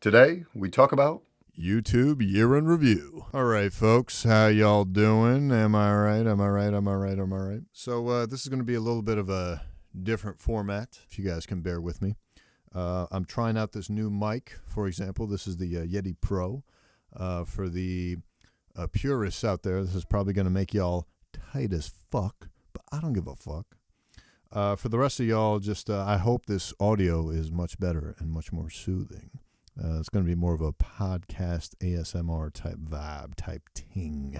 Today, we talk about YouTube Year in Review. All right, folks, how y'all doing? Am I right? So this is going to be a little bit of a different format, if you guys can bear with me. I'm trying out this new mic, for example. This is the Yeti Pro. For the purists out there, this is probably going to make y'all tight as fuck, but I don't give a fuck. For the rest of y'all, just I hope this audio is much better and much more soothing. It's going to be more of a podcast ASMR type vibe, type ting.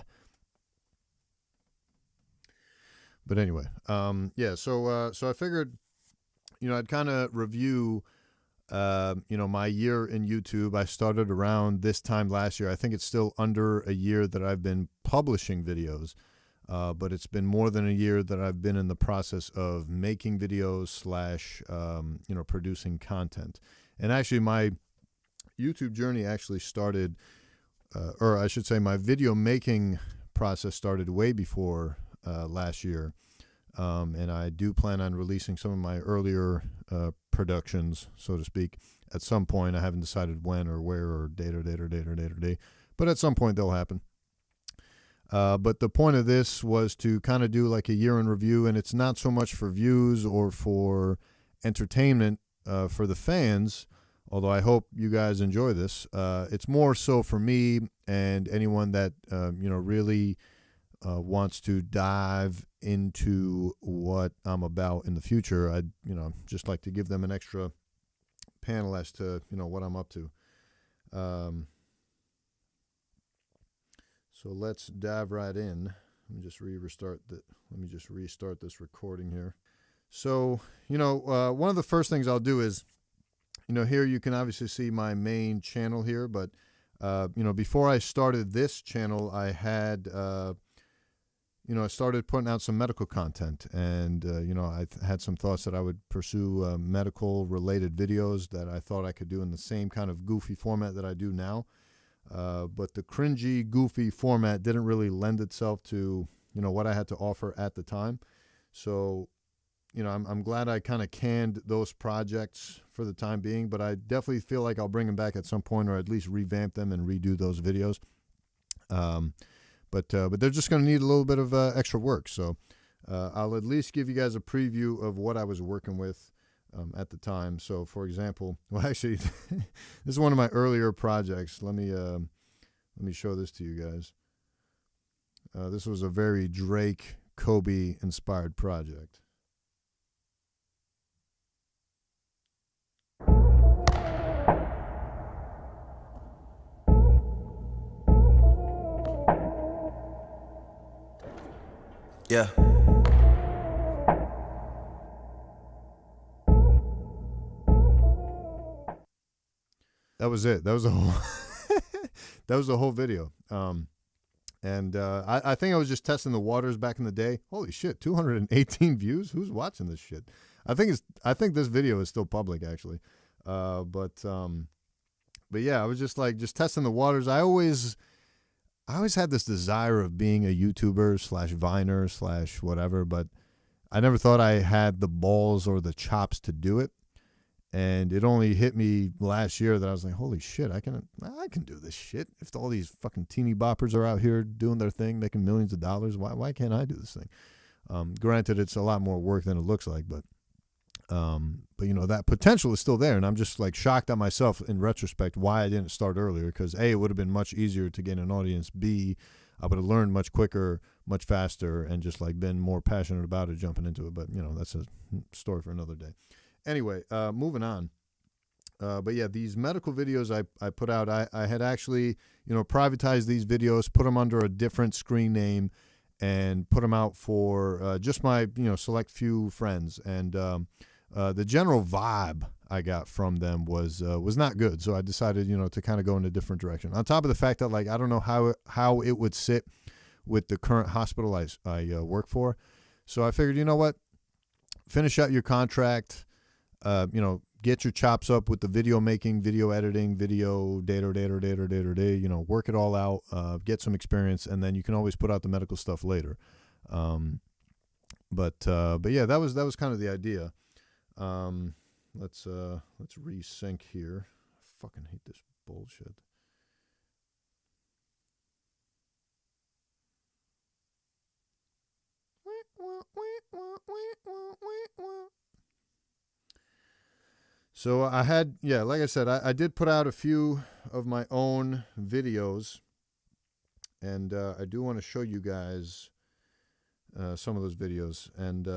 But anyway, so I figured, I'd kind of review, my year in YouTube. I started around this time last year. I think it's still under a year that I've been publishing videos, but it's been more than a year that I've been in the process of making videos / producing content. And actually, my YouTube journey actually started, or I should say my video making process started way before last year. And I do plan on releasing some of my earlier productions, so to speak, at some point. I haven't decided when or where or date, but at some point they'll happen. But the point of this was to kind of do like a year in review, and it's not so much for views or for entertainment for the fans, although I hope you guys enjoy this. It's more so for me and anyone that, really wants to dive into what I'm about in the future. I'd, just like to give them an extra panel as to, what I'm up to. So let's dive right in. Let me just restart this recording here. So, one of the first things I'll do is, here you can obviously see my main channel here, but, before I started this channel, I had, I started putting out some medical content, and, I had some thoughts that I would pursue medical related videos that I thought I could do in the same kind of goofy format that I do now. But the cringy, goofy format didn't really lend itself to, what I had to offer at the time. So, I'm glad I kind of canned those projects for the time being, but I definitely feel like I'll bring them back at some point, or at least revamp them and redo those videos. But they're just going to need a little bit of extra work. So I'll at least give you guys a preview of what I was working with at the time. So, for example, well, actually, this is one of my earlier projects. Let me show this to you guys. This was a very Drake, Kobe inspired project. Yeah. That was it. That was the whole that was the whole video. I think I was just testing the waters back in the day. Holy shit, 218 views? Who's watching this shit? I think this video is still public, actually. But yeah, I was just testing the waters. I always had this desire of being a YouTuber / Viner / whatever, but I never thought I had the balls or the chops to do it. And it only hit me last year that I was like, holy shit, I can do this shit. If all these fucking teeny boppers are out here doing their thing, making millions of dollars, why can't I do this thing? Granted, it's a lot more work than it looks like, but that potential is still there. And I'm just like shocked at myself in retrospect why I didn't start earlier, because A, it would have been much easier to get an audience. B, I would have learned much quicker, much faster, and just like been more passionate about it jumping into it. But, that's a story for another day. Anyway, moving on. But yeah, these medical videos I put out, I had actually, privatized these videos, put them under a different screen name, and put them out for just my, select few friends. And the general vibe I got from them was not good. So I decided, to kind of go in a different direction. On top of the fact that, like, I don't know how it would sit with the current hospital I work for. So I figured, you know what, finish out your contract. Get your chops up with the video making, video editing, video data, work it all out, get some experience, and then you can always put out the medical stuff later. But yeah, that was kind of the idea. Let's resync here. I fucking hate this bullshit. So I had, yeah, like I said, I did put out a few of my own videos, and I do want to show you guys some of those videos. And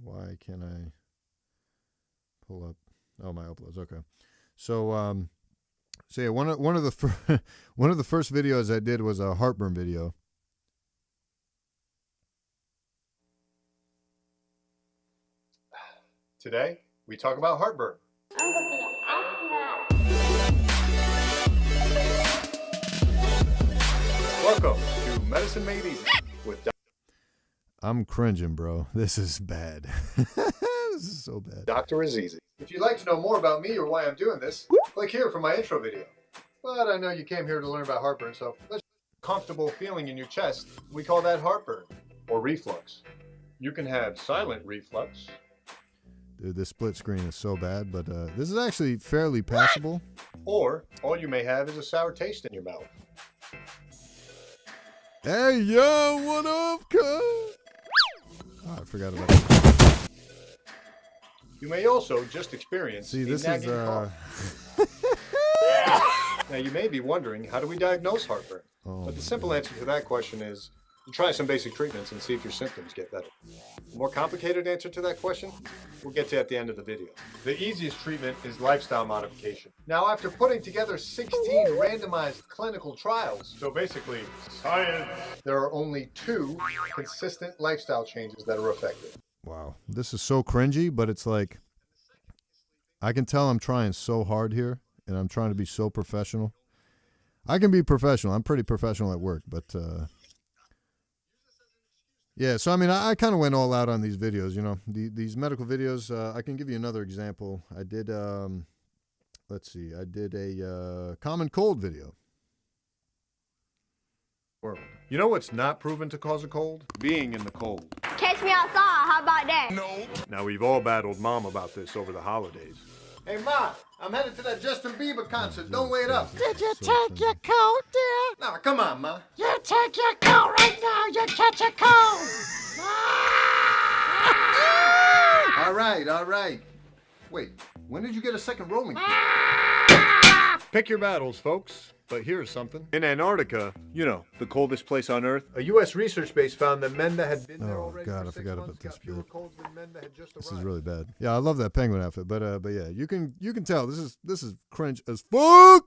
why can't I pull up? Oh, my uploads. Okay. So so yeah, one of the one of the first videos I did was a heartburn video. Today we talk about heartburn. Welcome to Medicine Made Easy with I'm cringing, bro. This is bad. This is so bad. Dr. Azizi. If you'd like to know more about me or why I'm doing this, click here for my intro video. But I know you came here to learn about heartburn, so let's comfortable feeling in your chest. We call that heartburn or reflux. You can have silent reflux. Dude, this split screen is so bad, but this is actually fairly passable. Or all you may have is a sour taste in your mouth. Hey, yo, what up, cuz? Oh, I forgot about that. You may also just experience nagging cough. Now, you may be wondering, how do we diagnose heartburn? But the simple answer to that question is to try some basic treatments and see if your symptoms get better. The more complicated answer to that question, we'll get to at the end of the video. The easiest treatment is lifestyle modification. Now, after putting together 16 randomized clinical trials, so basically science, there are only 2 consistent lifestyle changes that are effective. Wow, this is so cringy, but it's like, I can tell I'm trying so hard here, and I'm trying to be so professional. I can be professional. I'm pretty professional at work, but yeah, so I mean, I kind of went all out on these videos, you know, these medical videos. I can give you another example. I did, let's see, I did a common cold video. You know what's not proven to cause a cold? Being in the cold. Catch me outside, how about that? No. Now, we've all battled Mom about this over the holidays. Hey, Ma, I'm headed to that Justin Bieber concert. Don't wait up. Did you take your coat, dear? Nah, come on, Ma. You take your coat right now. You catch a cold. All right. Wait, when did you get a second rolling? Pick your battles, folks. But here's something. In Antarctica, you know, the coldest place on Earth, a U.S. research base found that men that had been there already for 6 months got fewer colds than men that had just arrived. This is really bad. Yeah, I love that penguin outfit, but yeah, you can tell this is cringe as fuck.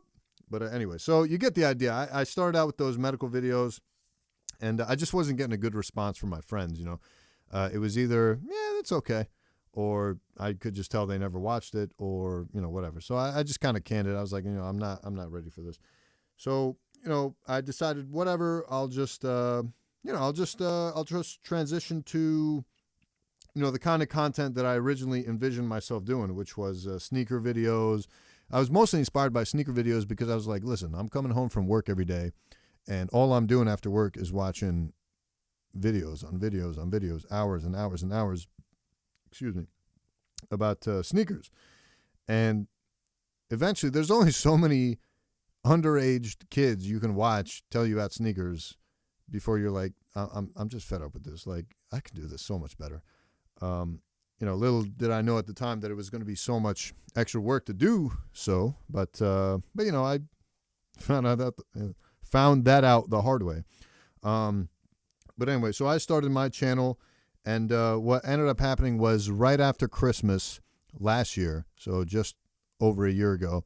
But anyway, so you get the idea. I started out with those medical videos, and I just wasn't getting a good response from my friends. You know, it was either that's okay, or I could just tell they never watched it, or you know whatever. So I just kind of canned it. I was like, you know, I'm not ready for this. So, you know, I decided whatever, I'll just transition to, you know, the kind of content that I originally envisioned myself doing, which was sneaker videos. I was mostly inspired by sneaker videos because I was like, listen, I'm coming home from work every day, and all I'm doing after work is watching videos on videos on videos, hours and hours and hours, about sneakers. And eventually, there's only so many underaged kids you can watch tell you about sneakers before you're like, I'm just fed up with this. Like, I can do this so much better. You know, little did I know at the time that it was going to be so much extra work to do so, but you know, I found that out the hard way. But anyway, so I started my channel, and what ended up happening was right after Christmas last year, so just over a year ago,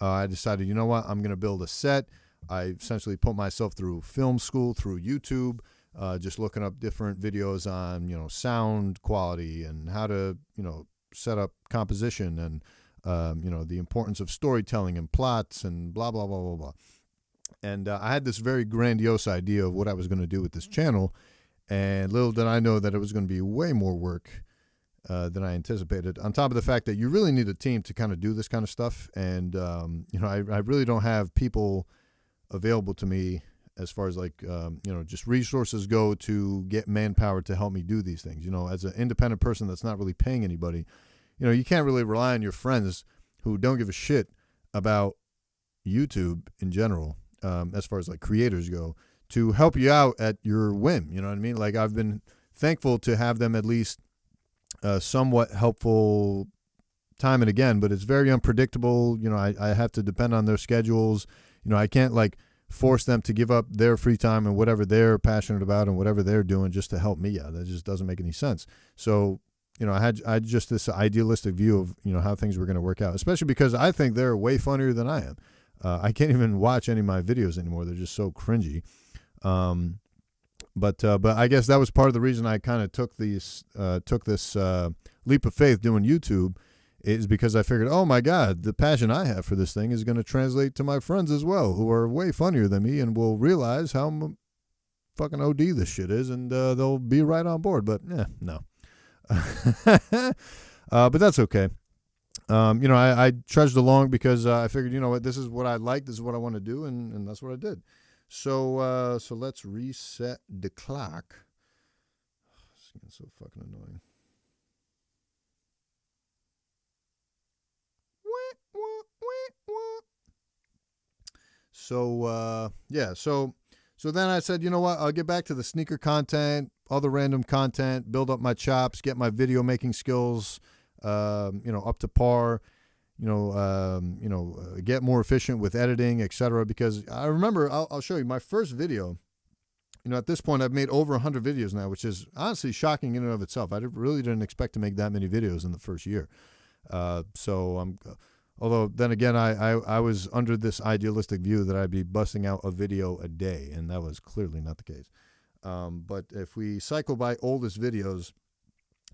I decided, you know what, I'm going to build a set. I essentially put myself through film school, through YouTube, just looking up different videos on, you know, sound quality and how to, you know, set up composition and, you know, the importance of storytelling and plots and blah, blah, blah, blah, blah. And I had this very grandiose idea of what I was going to do with this channel. And little did I know that it was going to be way more work than I anticipated, on top of the fact that you really need a team to kind of do this kind of stuff. And, you know, I really don't have people available to me as far as like, you know, just resources go to get manpower to help me do these things. You know, as an independent person that's not really paying anybody, you can't really rely on your friends who don't give a shit about YouTube in general, as far as like creators go, to help you out at your whim. You know what I mean? Like, I've been thankful to have them at least somewhat helpful time and again, but it's very unpredictable. I have to depend on their schedules. I can't like force them to give up their free time and whatever they're passionate about and whatever they're doing just to help me out. That just doesn't make any sense. So, I had just this idealistic view of, how things were going to work out, especially because I think they're way funnier than I am. I can't even watch any of my videos anymore. They're just so cringy. But I guess that was part of the reason I kind of took this leap of faith doing YouTube, is because I figured, oh my God, the passion I have for this thing is going to translate to my friends as well, who are way funnier than me and will realize how fucking OD this shit is, and they'll be right on board. But no. But that's okay. I trudged along because I figured, what, this is what I like, this is what I want to do, and that's what I did. So let's reset the clock. It's getting so fucking annoying. So then I said, you know what, I'll get back to the sneaker content, other random content, build up my chops, get my video making skills, up to par, get more efficient with editing, etc. Because I remember, I'll show you my first video. At this point, I've made over 100 videos now, which is honestly shocking in and of itself. I really didn't expect to make that many videos in the first year. Although then again, I was under this idealistic view that I'd be busting out a video a day, and that was clearly not the case. But if we cycle by oldest videos,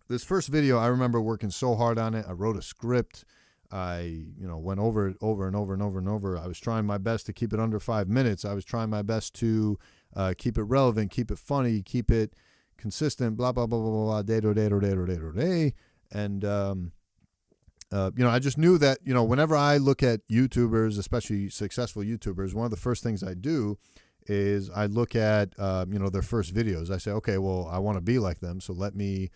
this first video, I remember working so hard on it. I wrote a script. I, went over it over and over and over and over. I was trying my best to keep it under 5 minutes. I was trying my best to keep it relevant, keep it funny, keep it consistent, blah, blah, blah, blah, blah, day. And, I just knew that, whenever I look at YouTubers, especially successful YouTubers, one of the first things I do is I look at, their first videos. I say, okay, well, I want to be like them, so let me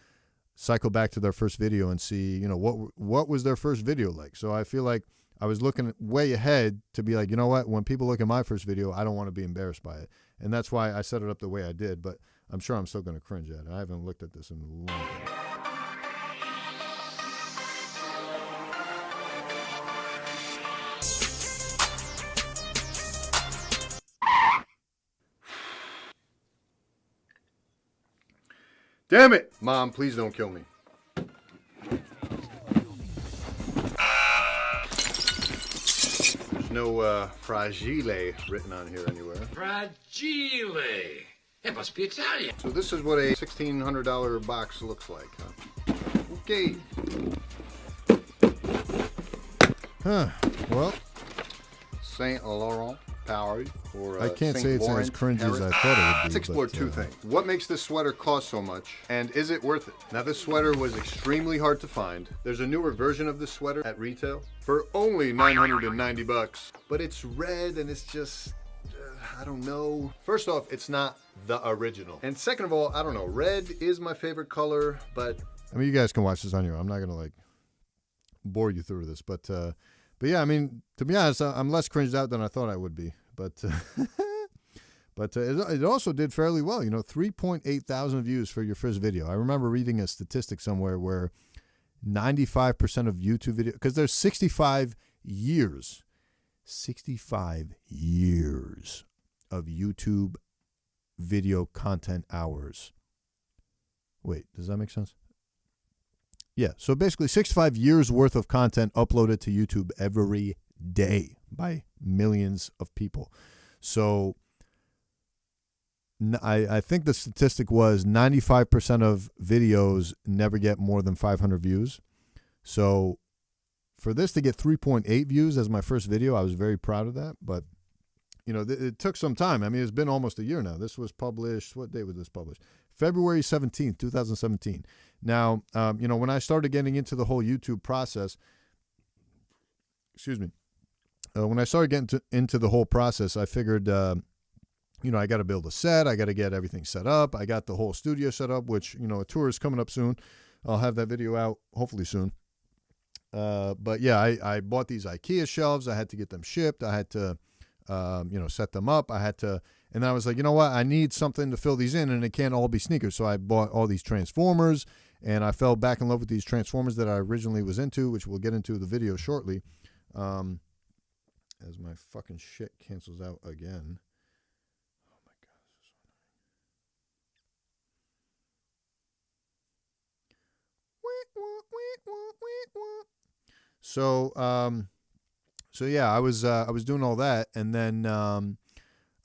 cycle back to their first video and see, what was their first video like. So I feel like I was looking way ahead to be like, you know what, when people look at my first video, I don't want to be embarrassed by it. And that's why I set it up the way I did, but I'm sure I'm still going to cringe at it. I haven't looked at this in a long time. Damn it! Mom, please don't kill me. There's no fragile written on here anywhere. Fragile. It must be Italian. So this is what a $1,600 box looks like, huh? Okay. Well, Saint Laurent Power, or I can't Saint say it's Laurent as cringy as I Paris. thought it would be. Let's explore two things. What makes this sweater cost so much, and is it worth it? Now, this sweater was extremely hard to find. There's a newer version of this sweater at retail for only $990, but it's red and it's just, I don't know. First off, it's not the original. And second of all, I don't know. Red is my favorite color, but I mean, you guys can watch this on your own. I'm not gonna like bore you through this, but yeah, I mean, to be honest, I'm less cringed out than I thought I would be. But it also did fairly well. 3.8 thousand views for your first video. I remember reading a statistic somewhere where 95% of YouTube video, because there's 65 years of YouTube video content hours. Wait, does that make sense? Yeah, so basically 65 years worth of content uploaded to YouTube every day by millions of people. So I think the statistic was 95% of videos never get more than 500 views. So for this to get 3.8 views as my first video, I was very proud of that. But, it took some time. I mean, it's been almost a year now. This was published, what day was this published? February 17th, 2017. Now, when I started getting into the whole YouTube process, when I started getting into the whole process, I figured, I got to build a set. I got to get everything set up. I got the whole studio set up, which, a tour is coming up soon. I'll have that video out hopefully soon. But yeah, I bought these IKEA shelves. I had to get them shipped. I had to, set them up. I had to, and I was like, you know what? I need something to fill these in, and it can't all be sneakers. So I bought all these Transformers, and I fell back in love with these Transformers that I originally was into, which we'll get into the video shortly. As my fucking shit cancels out again. Oh my God. So yeah, I was doing all that, and then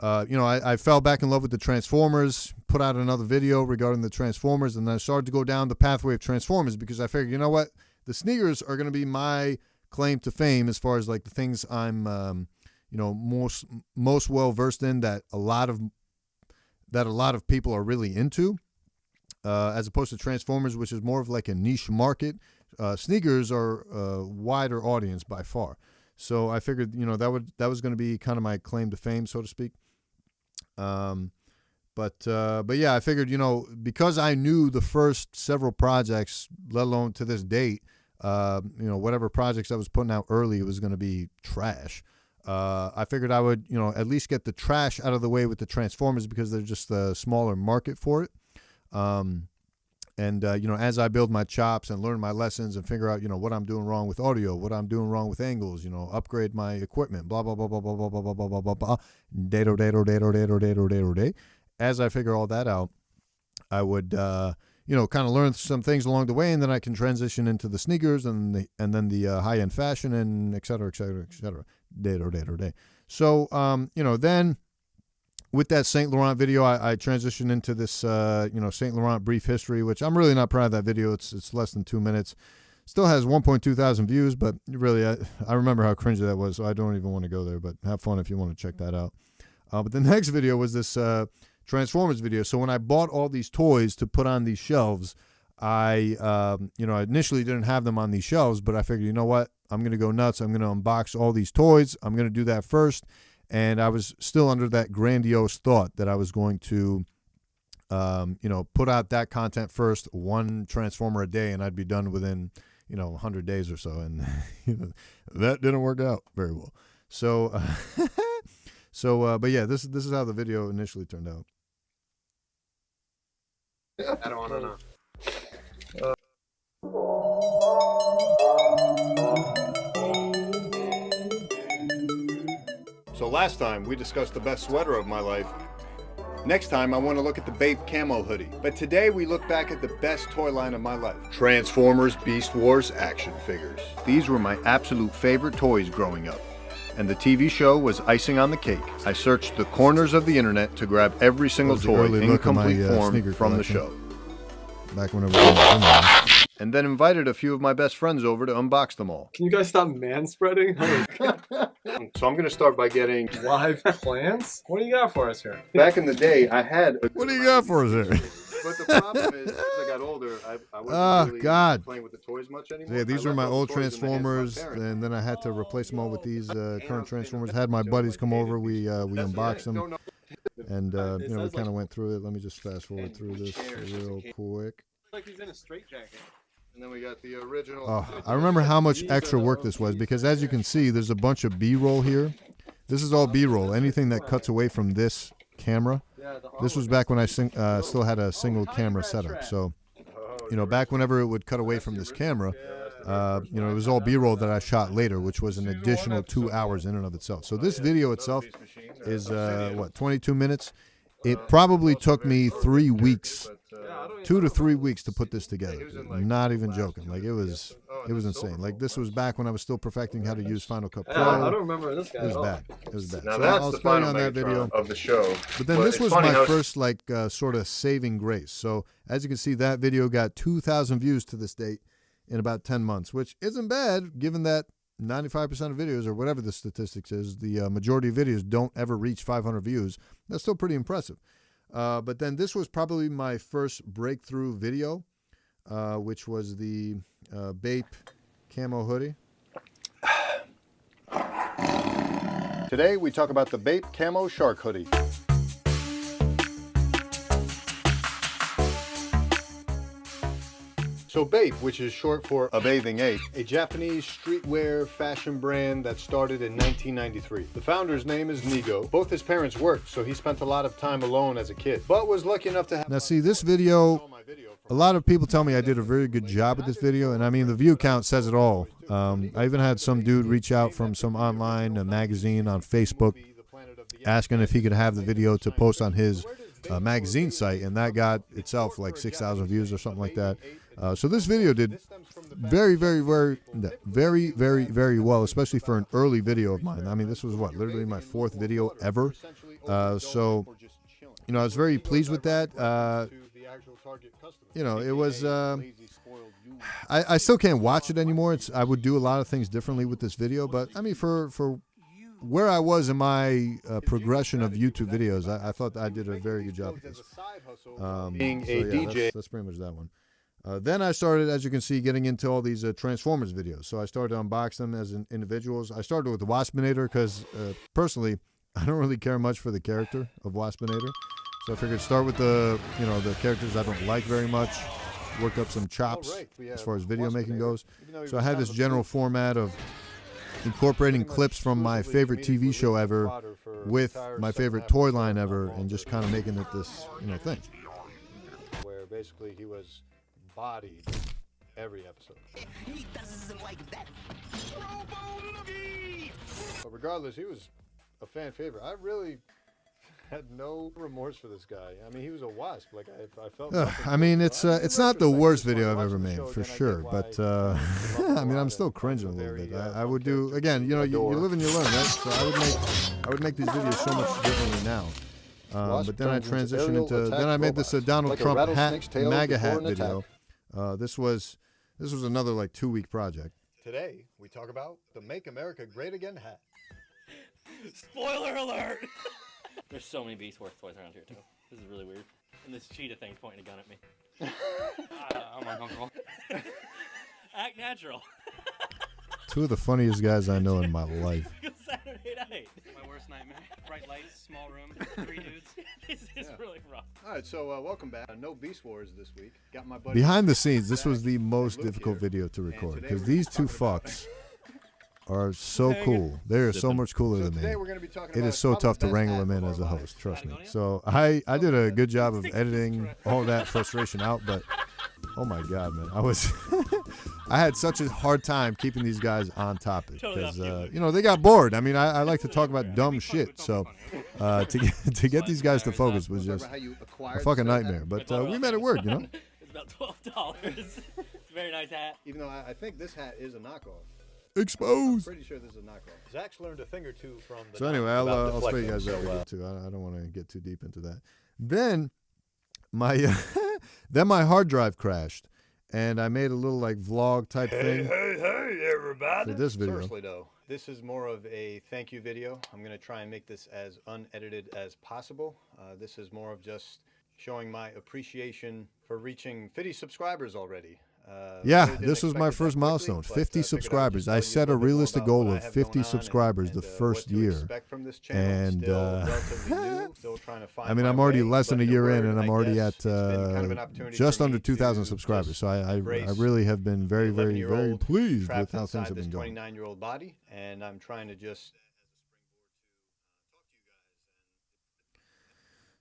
I fell back in love with the Transformers. Put out another video regarding the Transformers, and then I started to go down the pathway of Transformers because I figured, you know what, the sneakers are going to be my claim to fame as far as like the things I'm most well versed in, that a lot of people are really into. As opposed to Transformers, which is more of like a niche market. Sneakers are a wider audience by far. So I figured, that was going to be kind of my claim to fame, so to speak. But yeah, I figured, because I knew the first several projects, let alone to this date, whatever projects I was putting out early, it was going to be trash. I figured I would, at least get the trash out of the way with the Transformers because they're just a smaller market for it. As I build my chops and learn my lessons and figure out, what I'm doing wrong with audio, what I'm doing wrong with angles, upgrade my equipment, blah, blah, blah, blah, blah, blah, blah, blah, blah, blah, blah, blah, day. As I figure all that out, I would, kind of learn some things along the way, and then I can transition into the sneakers and then the high-end fashion and et cetera, day. So, then with that Saint Laurent video, I transitioned into this, Saint Laurent brief history, which I'm really not proud of that video. It's less than 2 minutes. Still has 1.2 thousand views, but really, I remember how cringy that was, so I don't even want to go there, but have fun if you want to check that out. But the next video was this Transformers video. So when I bought all these toys to put on these shelves, I initially didn't have them on these shelves, but I figured, you know what? I'm going to go nuts. I'm going to unbox all these toys. I'm going to do that first. And I was still under that grandiose thought that I was going to, put out that content first, one Transformer a day, and I'd be done within, 100 days or so. And that didn't work out very well. So, but yeah, this is how the video initially turned out. I don't want to know. So last time we discussed the best sweater of my life. Next time I want to look at the Bape camo hoodie. But today we look back at the best toy line of my life. Transformers Beast Wars action figures. These were my absolute favorite toys growing up. And the TV show was icing on the cake. I searched the corners of the internet to grab every single toy in complete form from the show. Back when it was and then invited a few of my best friends over to unbox them all. Can you guys stop manspreading? So I'm going to start by getting live plants? What do you got for us here? Back in the day, I had... What do you got for us here? But the problem is, as I got older, I wasn't really playing with the toys much anymore. Yeah, these were my old Transformers, and then I had to replace them all with these current Transformers. Had my buddies come over, we unboxed them, and we kind of went through it. Let me just fast forward through this real quick. Like he's in a straitjacket. And then we got the original. Oh, I remember how much extra work this was because, as you can see, there's a bunch of B-roll here. This is all B-roll. Anything that cuts away from this camera. This was back when I still had a single camera setup. So, back whenever it would cut away from this camera, it was all B-roll that I shot later, which was an additional 2 hours in and of itself. So this video itself is 22 minutes. It probably took me 3 weeks. 2 to 3 weeks to put this together. Not even joking. Like it was insane. Like this was back when I was still perfecting how to use Final Cut Pro. I don't remember this guy. It was bad. It was bad. Now so that's I'll the spell you final on that video of the show. But then this was my first sort of saving grace. So as you can see, that video got 2,000 views to this date in about 10 months, which isn't bad given that 95% of videos, or whatever the statistics is, the majority of videos don't ever reach 500 views. That's still pretty impressive. But then this was probably my first breakthrough video, which was the Bape camo hoodie. Today we talk about the Bape camo shark hoodie. So Bape, which is short for A Bathing Ape, a Japanese streetwear fashion brand that started in 1993. The founder's name is Nigo. Both his parents worked, so he spent a lot of time alone as a kid, but was lucky enough to have... Now see, this video, a lot of people tell me I did a very good job with this video, and I mean, the view count says it all. I even had some dude reach out from some online magazine on Facebook asking if he could have the video to post on his magazine site, and that got itself like 6,000 views or something like that. So this video did very well, especially for an early video of mine. I mean, this was what, literally my 4th video ever. So, you know, I was very pleased with that. You know, it was, I still can't watch it anymore. I would do a lot of things differently with this video, but I mean, for where I was in my progression of YouTube videos, I thought I did a very good job with this. Being a DJ. That's pretty much that one. Then I started, as you can see, getting into all these Transformers videos. So I started to unbox them as individuals. I started with the Waspinator because, personally, I don't really care much for the character of Waspinator. So I figured start with the characters I don't like very much, work up some chops as far as video making goes. So I had this general format of incorporating clips from my favorite TV show ever with my favorite toy line ever, and just kind of making it this, thing. Where basically he was bodied every episode. He doesn't like that. But regardless, he was a fan favorite. I really had no remorse for this guy. I mean, he was a wasp. Like I felt. I mean, it's not the worst video I've ever made for sure, but I mean, I'm still cringing a little bit. I would do again. You live and you learn, right? So I would make these videos so much differently now. But then I transitioned into. Then I made this Donald Trump hat, MAGA hat video. This was another like 2-week project. Today we talk about the Make America Great Again hat. Spoiler alert! There's so many Beast Wars toys around here too. This is really weird. And this cheetah thing's pointing a gun at me. I'm uncomfortable. Act natural. 2 of the funniest guys I know in my life. Saturday night. My worst nightmare. Bright lights, small room, 3 dudes. This is really rough. All right, so welcome back. No Beast Wars this week. Got my buddy. Behind the scenes, this was the most difficult video to record because these 2 fucks are so cool. They are so much cooler than me. It is so tough to wrangle them in as a host, trust me. So I did a good job of editing all that frustration out, but oh my God, man. I had such a hard time keeping these guys on topic because, they got bored. I mean, I like to talk about dumb shit. So to get these guys to focus was just a fucking nightmare. But we made it work, It's about $12. It's a very nice hat. Even though I think this hat is a knockoff. Exposed. I'm pretty sure this is a knockoff. Zach's learned a thing or 2 from the. So anyway, I'll show you guys that video too. I don't want to get too deep into that. Then my hard drive crashed, and I made a little like vlog type thing. Hey, everybody! For this video. Seriously though, this is more of a thank you video. I'm gonna try and make this as unedited as possible. This is more of just showing my appreciation for reaching 50 subscribers already. Yeah, this was my first milestone, 50 subscribers. I set a realistic goal of 50 subscribers the first year. And, I mean, I'm already less than a year in, and I'm already at just under 2,000 subscribers. So I really have been very, very, very pleased with how things have been going. 29-year-old body, and I'm trying to just...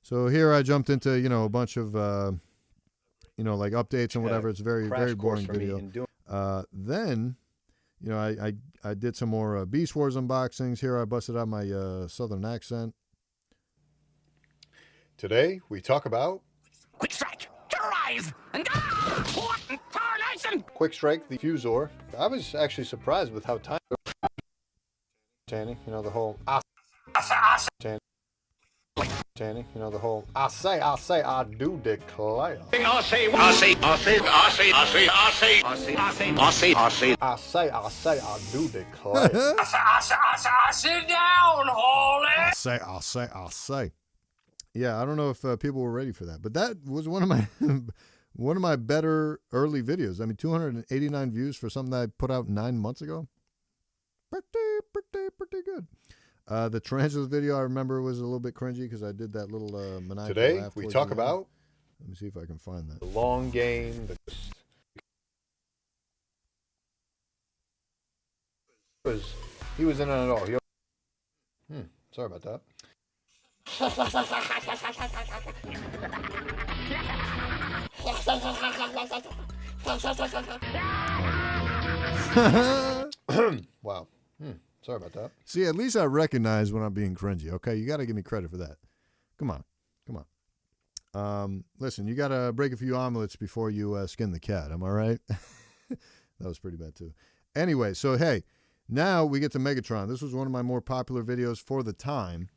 So here I jumped into, a bunch of... like updates and whatever. It's very, very boring video. Then, I did some more Beast Wars unboxings. Here I busted out my southern accent. Today we talk about Quick Strike, terrorize, and tarnation! Quick Strike, the Fusor. I was actually surprised with how tiny, the whole Tanny, the whole I say, I do declare. I say, I do declare. Sit down, Holy! I say. Yeah, I don't know if people were ready for that, but that was one of my better early videos. I mean, 289 views for something that I put out 9 months ago. Pretty good. The Tarantulas video I remember was a little bit cringy because I did that little maniacal Today laugh we towards talk the end. about Let me see if I can find that. the long game. He was in on it all. Sorry about that. Wow. Sorry about that. See, at least I recognize when I'm being cringy, okay? You got to give me credit for that. Come on. Listen, you got to break a few omelets before you skin the cat. Am I right? That was pretty bad, too. Anyway, so, hey, now we get to Megatron. This was one of my more popular videos for the time.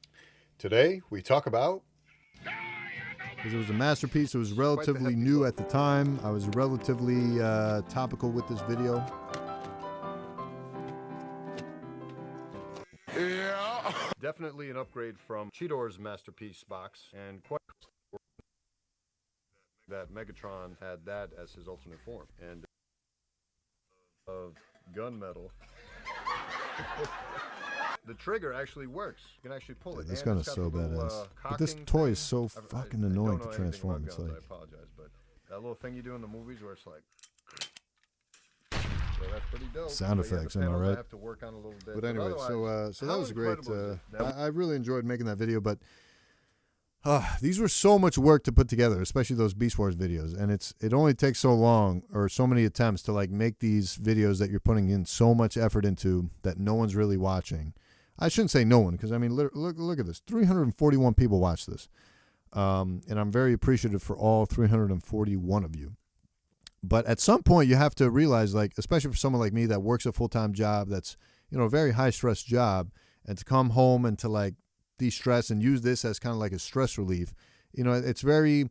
Today, we talk about... Because it was a masterpiece. It was relatively new at the time. I was relatively topical with this video. Yeah. Definitely an upgrade from Cheetor's masterpiece box, and quite that Megatron had that as his ultimate form, and of gunmetal. The trigger actually works. You can actually pull it. This gun is so badass. But this toy is so fucking annoying to transform. It's like, I apologize, but that little thing you do in the movies where it's like, so that's pretty dope. Sound effects, am I right? I have to work on a little bit. But anyway, so that was great. I really enjoyed making that video, but these were so much work to put together, especially those Beast Wars videos, and it only takes so long or so many attempts to like make these videos that you're putting in so much effort into that no one's really watching. I shouldn't say no one, because I mean, look at this. 341 people watch this. And I'm very appreciative for all 341 of you. But at some point, you have to realize, like, especially for someone like me that works a full-time job that's, you know, a very high-stress job, and to come home and to, like, de-stress and use this as kind of like a stress relief, you know, it's very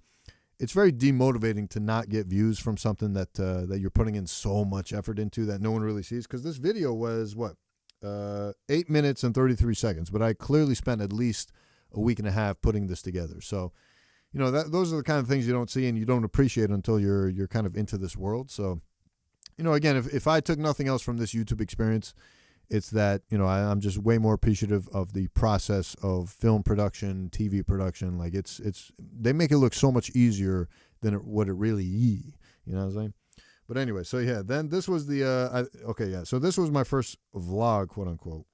demotivating to not get views from something that that you're putting in so much effort into that no one really sees. Because this video was, what, 8 minutes and 33 seconds, but I clearly spent at least a week and a half putting this together. So, you know, those are the kind of things you don't see and you don't appreciate until you're kind of into this world. So, you know, again, if I took nothing else from this YouTube experience, it's that, you know, I'm just way more appreciative of the process of film production, TV production. Like they make it look so much easier than what it really is. You know what I'm saying? But anyway, so yeah, then this was the, so this was my first vlog, quote unquote.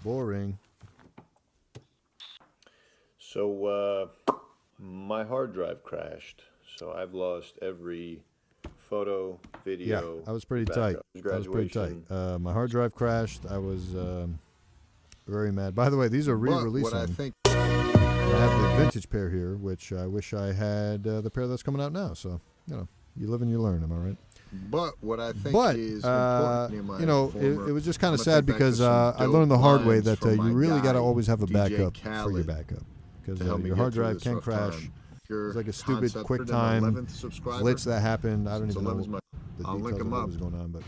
Boring. So, my hard drive crashed, so I've lost every photo, video. Yeah, I was pretty tight. My hard drive crashed. I was very mad. By the way, these are re-releasing. I have the vintage pair here, which I wish I had the pair that's coming out now. So, you know, you live and you learn. Am I right? But what I think is important, you know, it was just kind of sad because I learned the hard way that you really got to always have a backup for your backup. Because your hard drive can crash. It's like a stupid QuickTime glitch that happened. I don't even know the details of what was going on.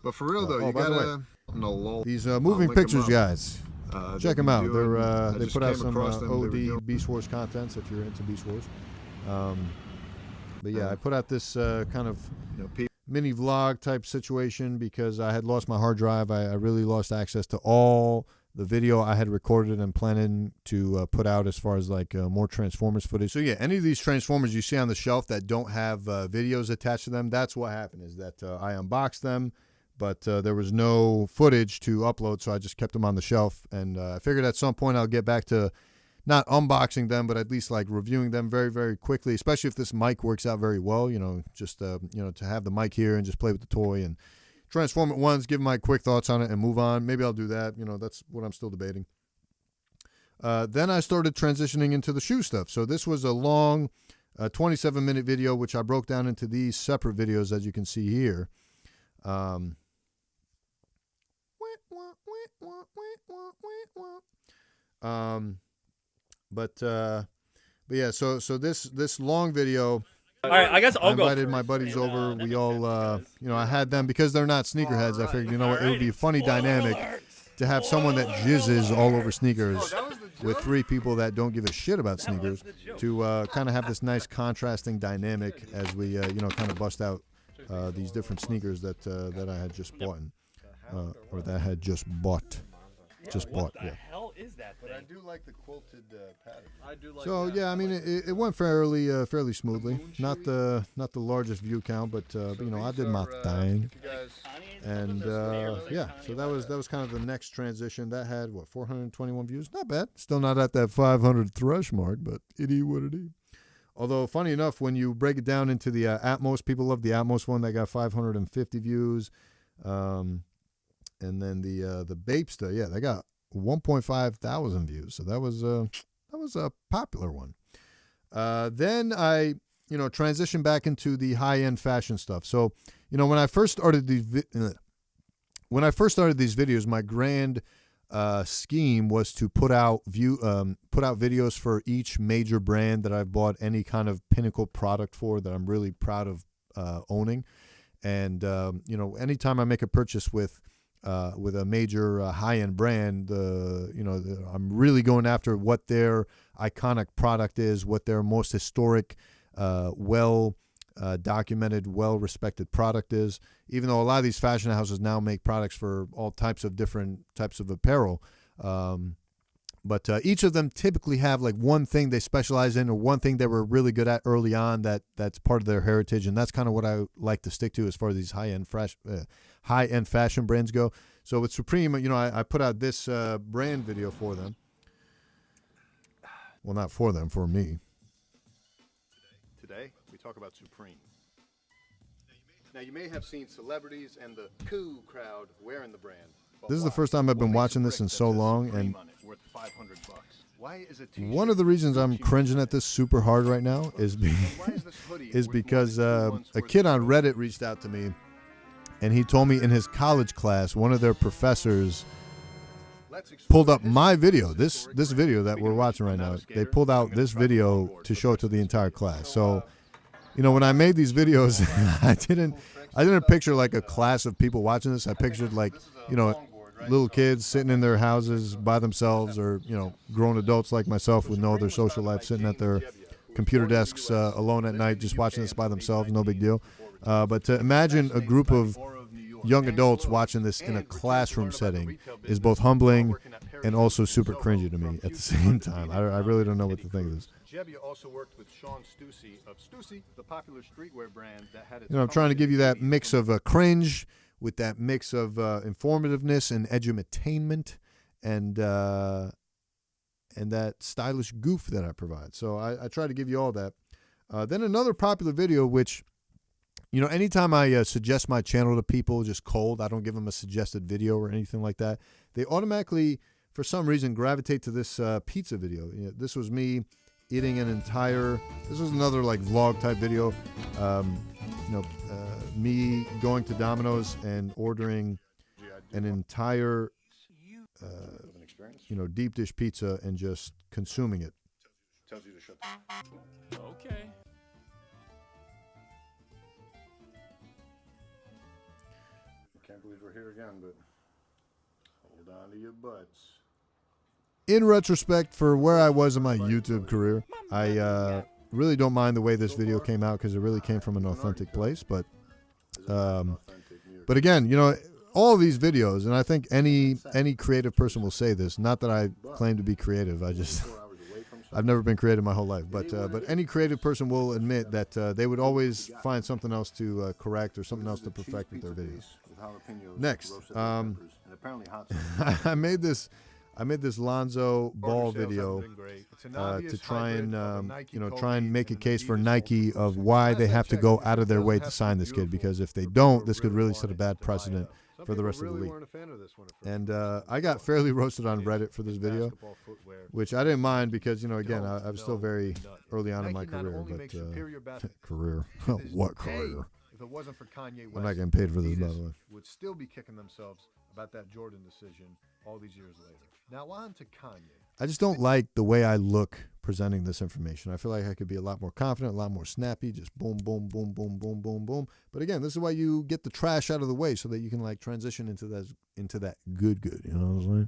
But for real, though, you gotta know these moving pictures, guys. Check them out. They put out some OD Beast Wars contents if you're into Beast Wars. But yeah, I put out this kind of mini vlog type situation because I had lost my hard drive. I really lost access to all the video I had recorded and planning to put out as far as like more Transformers footage. So yeah, any of these Transformers you see on the shelf that don't have videos attached to them, that's what happened, is that I unboxed them, but there was no footage to upload, so I just kept them on the shelf. And I figured at some point I'll get back to not unboxing them, but at least like reviewing them very, very quickly, especially if this mic works out very well, you know, just, you know, to have the mic here and just play with the toy and transform it once, give my quick thoughts on it, and move on. Maybe I'll do that. You know, that's what I'm still debating. Then I started transitioning into the shoe stuff. So this was a long 27-minute video, which I broke down into these separate videos, as you can see here. But yeah, so this long video. All right, I guess I'll go. I invited my buddies over. We all, you know, I had them because they're not sneakerheads. I figured, you know what, it would be a funny dynamic to have someone that jizzes all over sneakers with three people that don't give a shit about sneakers to kind of have this nice contrasting dynamic as we, you know, kind of bust out these different sneakers that that I had just bought, or that I had just bought. Yeah. What the hell is that that But I thing. do like the quilted pattern. I do like So that. yeah, I mean it went fairly smoothly. Not the largest view count, but you know I did my thing. If you guys, And yeah, so that was kind of the next transition. That had what 421 views. Not bad. Still not at that 500 thresh mark, but it is what it is. Although funny enough, when you break it down into the Atmos, people love the Atmos one that got 550 views, and then the Bapesta, yeah, they got 1.5 thousand views. So that was a popular one. Then I transitioned back into the high end fashion stuff. So when I first started these videos, my grand scheme was to put out videos for each major brand that I've bought any kind of pinnacle product for that I'm really proud of owning. And anytime I make a purchase with a major high-end brand, I'm really going after what their iconic product is, what their most historic, documented, well-respected product is. Even though a lot of these fashion houses now make products for all types of different types of apparel, but each of them typically have like one thing they specialize in or one thing they were really good at early on that's part of their heritage, and that's kind of what I like to stick to as far as these high-end fashion brands go. So with Supreme, I put out this brand video for them. Well, not for them, for me. today we talk about Supreme. Now you may have seen celebrities and the cool crowd wearing the brand. This is the first time I've been watching this in so long, and worth $500. Why is it one of the reasons I'm cringing at this super hard right now is because a kid on Reddit reached out to me, and he told me in his college class, one of their professors pulled up my video, this video that we're watching right now. They pulled out this video to show it to the entire class. So, when I made these videos, I didn't picture like a class of people watching this. I pictured like, little kids sitting in their houses by themselves, or grown adults like myself with no other social life, sitting at their computer desks alone at night, just watching this by themselves. No big deal. But to imagine a group of young adults watching this in a classroom setting is both humbling and also super cringy to me at the same time. I really don't know what to think of this. Gebbia also worked with Sean Stussy of Stussy, the popular streetwear brand that had its I'm trying to give you that mix of cringe with that mix of informativeness and edutainment and that stylish goof that I provide. So I try to give you all that. Then another popular video, which, anytime I suggest my channel to people just cold, I don't give them a suggested video or anything like that, they automatically, for some reason, gravitate to this pizza video. This was me eating this was another like vlog type video. Me going to Domino's and ordering an entire, deep dish pizza and just consuming it. Tells you to shut Okay. Can't believe we're here again, but hold on to your butts. In retrospect, for where I was in my YouTube career, I really don't mind the way this video came out because it really came from an authentic place. But again, all these videos, and I think any creative person will say this. Not that I claim to be creative. I've never been creative my whole life. But any creative person will admit that they would always find something else to correct or something else to perfect with their videos. Next, I made this Lonzo Ball video to try and make a case for Nike of why they have to go out of their way to sign this kid, because if they don't, this could really set a bad precedent for the rest of the league. And I got fairly roasted on Reddit for this video, which I didn't mind because, again, I was still very early on in my career. But career? What career? If it wasn't for Kanye West, I'm not getting paid for this, by the way. Would still be kicking themselves about that Jordan decision all these years later. Now on to Kanye. I just don't like the way I look presenting this information. I feel like I could be a lot more confident, a lot more snappy, just boom, boom, boom, boom, boom, boom, boom. But again, this is why you get the trash out of the way so that you can like transition into that good, you know what I'm saying?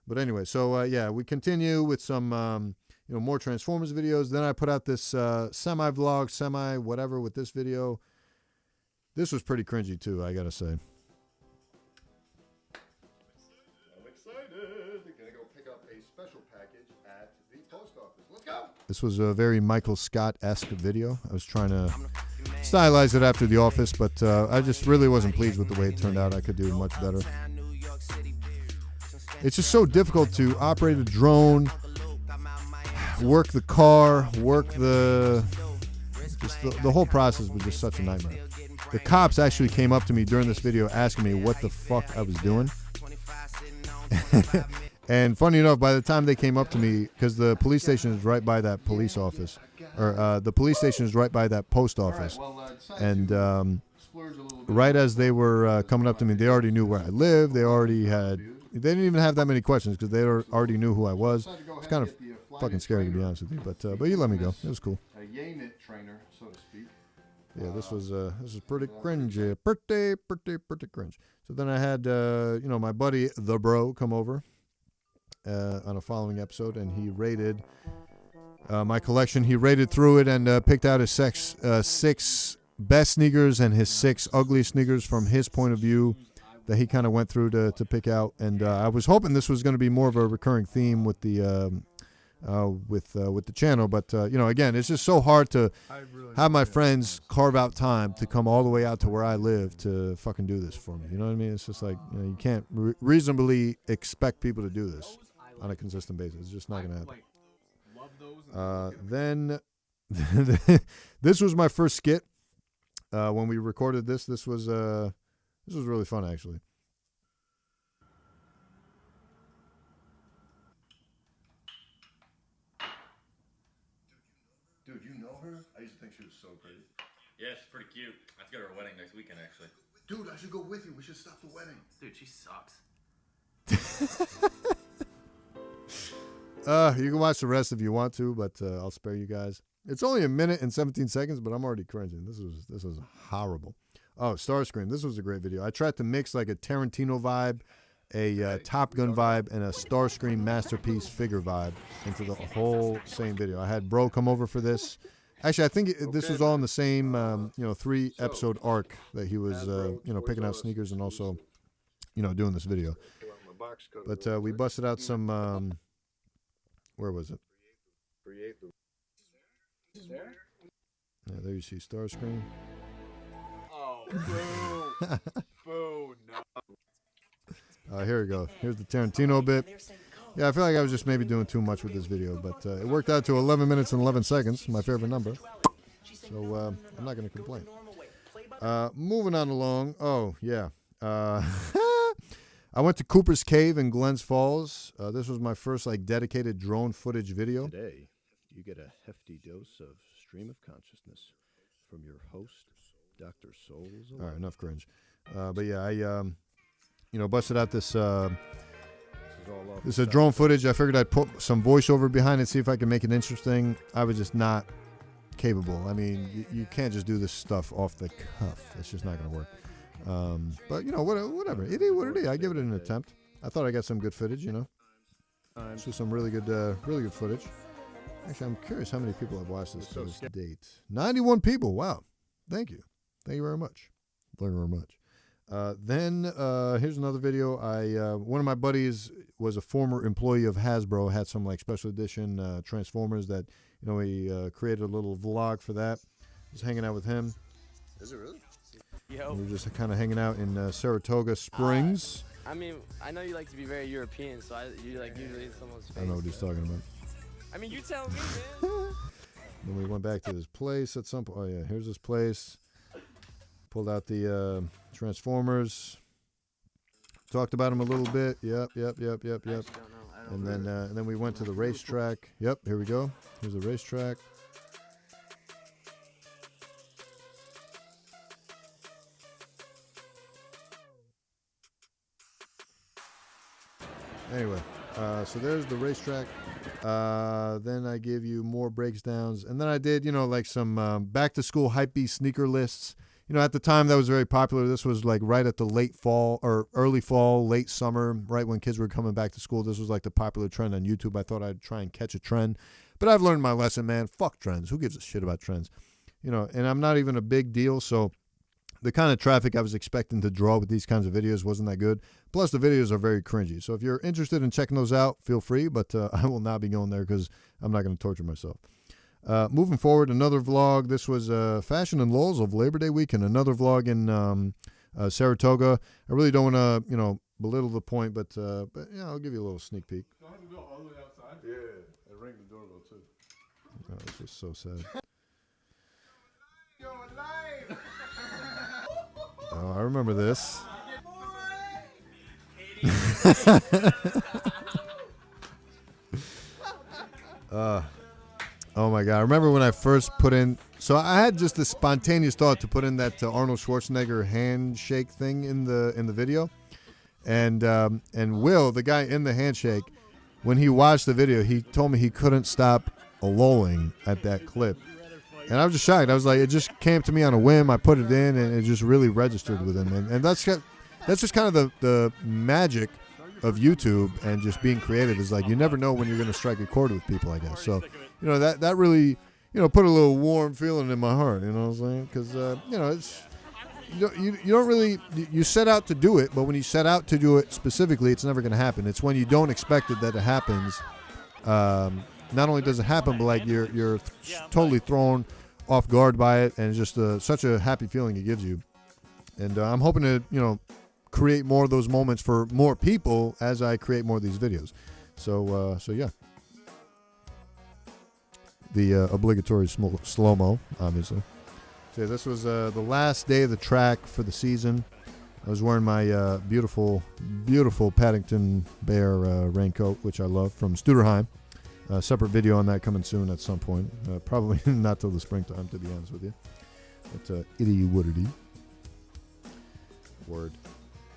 But anyway, so yeah, we continue with some more Transformers videos. Then I put out this semi-vlog, semi-whatever with this video. This was pretty cringy too, I gotta say. I'm excited. Gonna go pick up a a special package at the post office. Let's go. This was a very Michael Scott-esque video. I was trying to stylize it after The Office, but I just really wasn't pleased with the way it turned out. I could do much better. It's just so difficult to operate a drone, work the car, work the whole process was just such a nightmare. The cops actually came up to me during this video asking me what the fuck I was doing. And funny enough, by the time they came up to me, because the police station is right by that police office, or the police station is right by that post office, and right as they were coming up to me, they already knew where I lived. They didn't even have that many questions because they already knew who I was. It's kind of fucking scary, to be honest with you, but you let me go. It was cool. A Yamit trainer, so to speak. Yeah, this was pretty cringy, pretty cringe. So then I had my buddy the Bro come over on a following episode, and he rated my collection. He rated through it and picked out his 6 best sneakers and his 6 ugly sneakers from his point of view that he kind of went through to pick out. And I was hoping this was going to be more of a recurring theme with the with the channel, but again, it's just so hard to have my friends carve out time to come all the way out to where I live to fucking do this for me. You know what I mean? It's just like, you can't reasonably expect people to do this on a consistent basis. It's just not gonna happen. Then this was my first skit when we recorded this. This was really fun, actually. Dude, you know her? I used to think she was so pretty. Yeah, she's pretty cute. I have to go to her wedding next weekend, actually. Dude, I should go with you. We should stop the wedding. Dude, she sucks. You can watch the rest if you want to, but I'll spare you guys. It's only 1 minute and 17 seconds, but I'm already cringing. This was horrible. Oh, Starscream. This was a great video. I tried to mix like a Tarantino vibe, a Top Gun vibe, and a Starscream masterpiece figure vibe into the whole same video. I had Bro come over for this. Actually, I think this was all in the same 3-episode arc that he was picking out sneakers and also doing this video. But we busted out some where was it? Yeah, there you see Starscream. Oh, boo. Boo, no. Here we go. Here's the Tarantino bit. Yeah, I feel like I was just maybe doing too much with this video, but it worked out to 11 minutes and 11 seconds, my favorite number. So I'm not going to complain. Moving on along. Oh, yeah. I went to Cooper's Cave in Glens Falls. This was my first dedicated drone footage video. Today, you get a hefty dose of stream of consciousness from your host, Dr. Souls. All right, enough cringe. But yeah, I busted out this is drone footage. I figured I'd put some voiceover behind it, see if I can make it interesting. I was just not capable. I mean, you can't just do this stuff off the cuff. It's just not going to work. But whatever. It is what it is. I give it an attempt. I thought I got some good footage. This was some really good footage. Actually, I'm curious how many people have watched this to this date. 91 people. Wow. Thank you very much. Thank you very much. Then here's another video. One of my buddies was a former employee of Hasbro. Had some special edition Transformers that he created a little vlog for that. Just hanging out with him. Is it really? Yo. We were just kind of hanging out in Saratoga Springs. I mean, I know you like to be very European, so you usually in someone's face. I know what he's talking about. I mean, you tell me, man. Then we went back to this place at some point. Oh yeah, here's this place. Pulled out the Transformers. Talked about them a little bit. Yep. And then we went to the racetrack. Yep, here we go. Here's the racetrack. Anyway, so there's the racetrack. Then I give you more breakdowns. And then I did, some back-to-school hypebeast sneaker lists. At the time that was very popular. This was right at the late fall or early fall, late summer, right when kids were coming back to school. This was the popular trend on YouTube. I thought I'd try and catch a trend. But I've learned my lesson, man. Fuck trends. Who gives a shit about trends? And I'm not even a big deal, so the kind of traffic I was expecting to draw with these kinds of videos wasn't that good. Plus, the videos are very cringy. So if you're interested in checking those out, feel free. But I will not be going there because I'm not going to torture myself. Moving forward, another vlog. This was Fashion and Lulz of Labor Day weekend. Another vlog in Saratoga. I really don't want to, belittle the point, but I'll give you a little sneak peek. Don't have to go all the way outside. Yeah, it rang the doorbell too. Oh, this is so sad. You're alive. Oh, I remember this. Oh my God! I remember when I first put in. So I had just this spontaneous thought to put in that Arnold Schwarzenegger handshake thing in the video, and Will, the guy in the handshake, when he watched the video, he told me he couldn't stop lolling at that clip, and I was just shocked. I was like, it just came to me on a whim. I put it in, and it just really registered with him, and that's just kind of the magic of YouTube and just being creative. Is like you never know when you're going to strike a chord with people, I guess. So that really put a little warm feeling in my heart. You know what I'm saying? Because it's you don't really you set out to do it, but when you set out to do it specifically, it's never going to happen. It's when you don't expect it that it happens. Not only does it happen, but like you're totally thrown off guard by it, and it's just such a happy feeling it gives you. And I'm hoping to create more of those moments for more people as I create more of these videos. So yeah. The obligatory slow-mo, obviously. So this was the last day of the track for the season. I was wearing my beautiful, beautiful Paddington Bear raincoat, which I love, from Studerheim. Separate video on that coming soon at some point. Probably not till the springtime, to be honest with you. But itty-woodity. Word.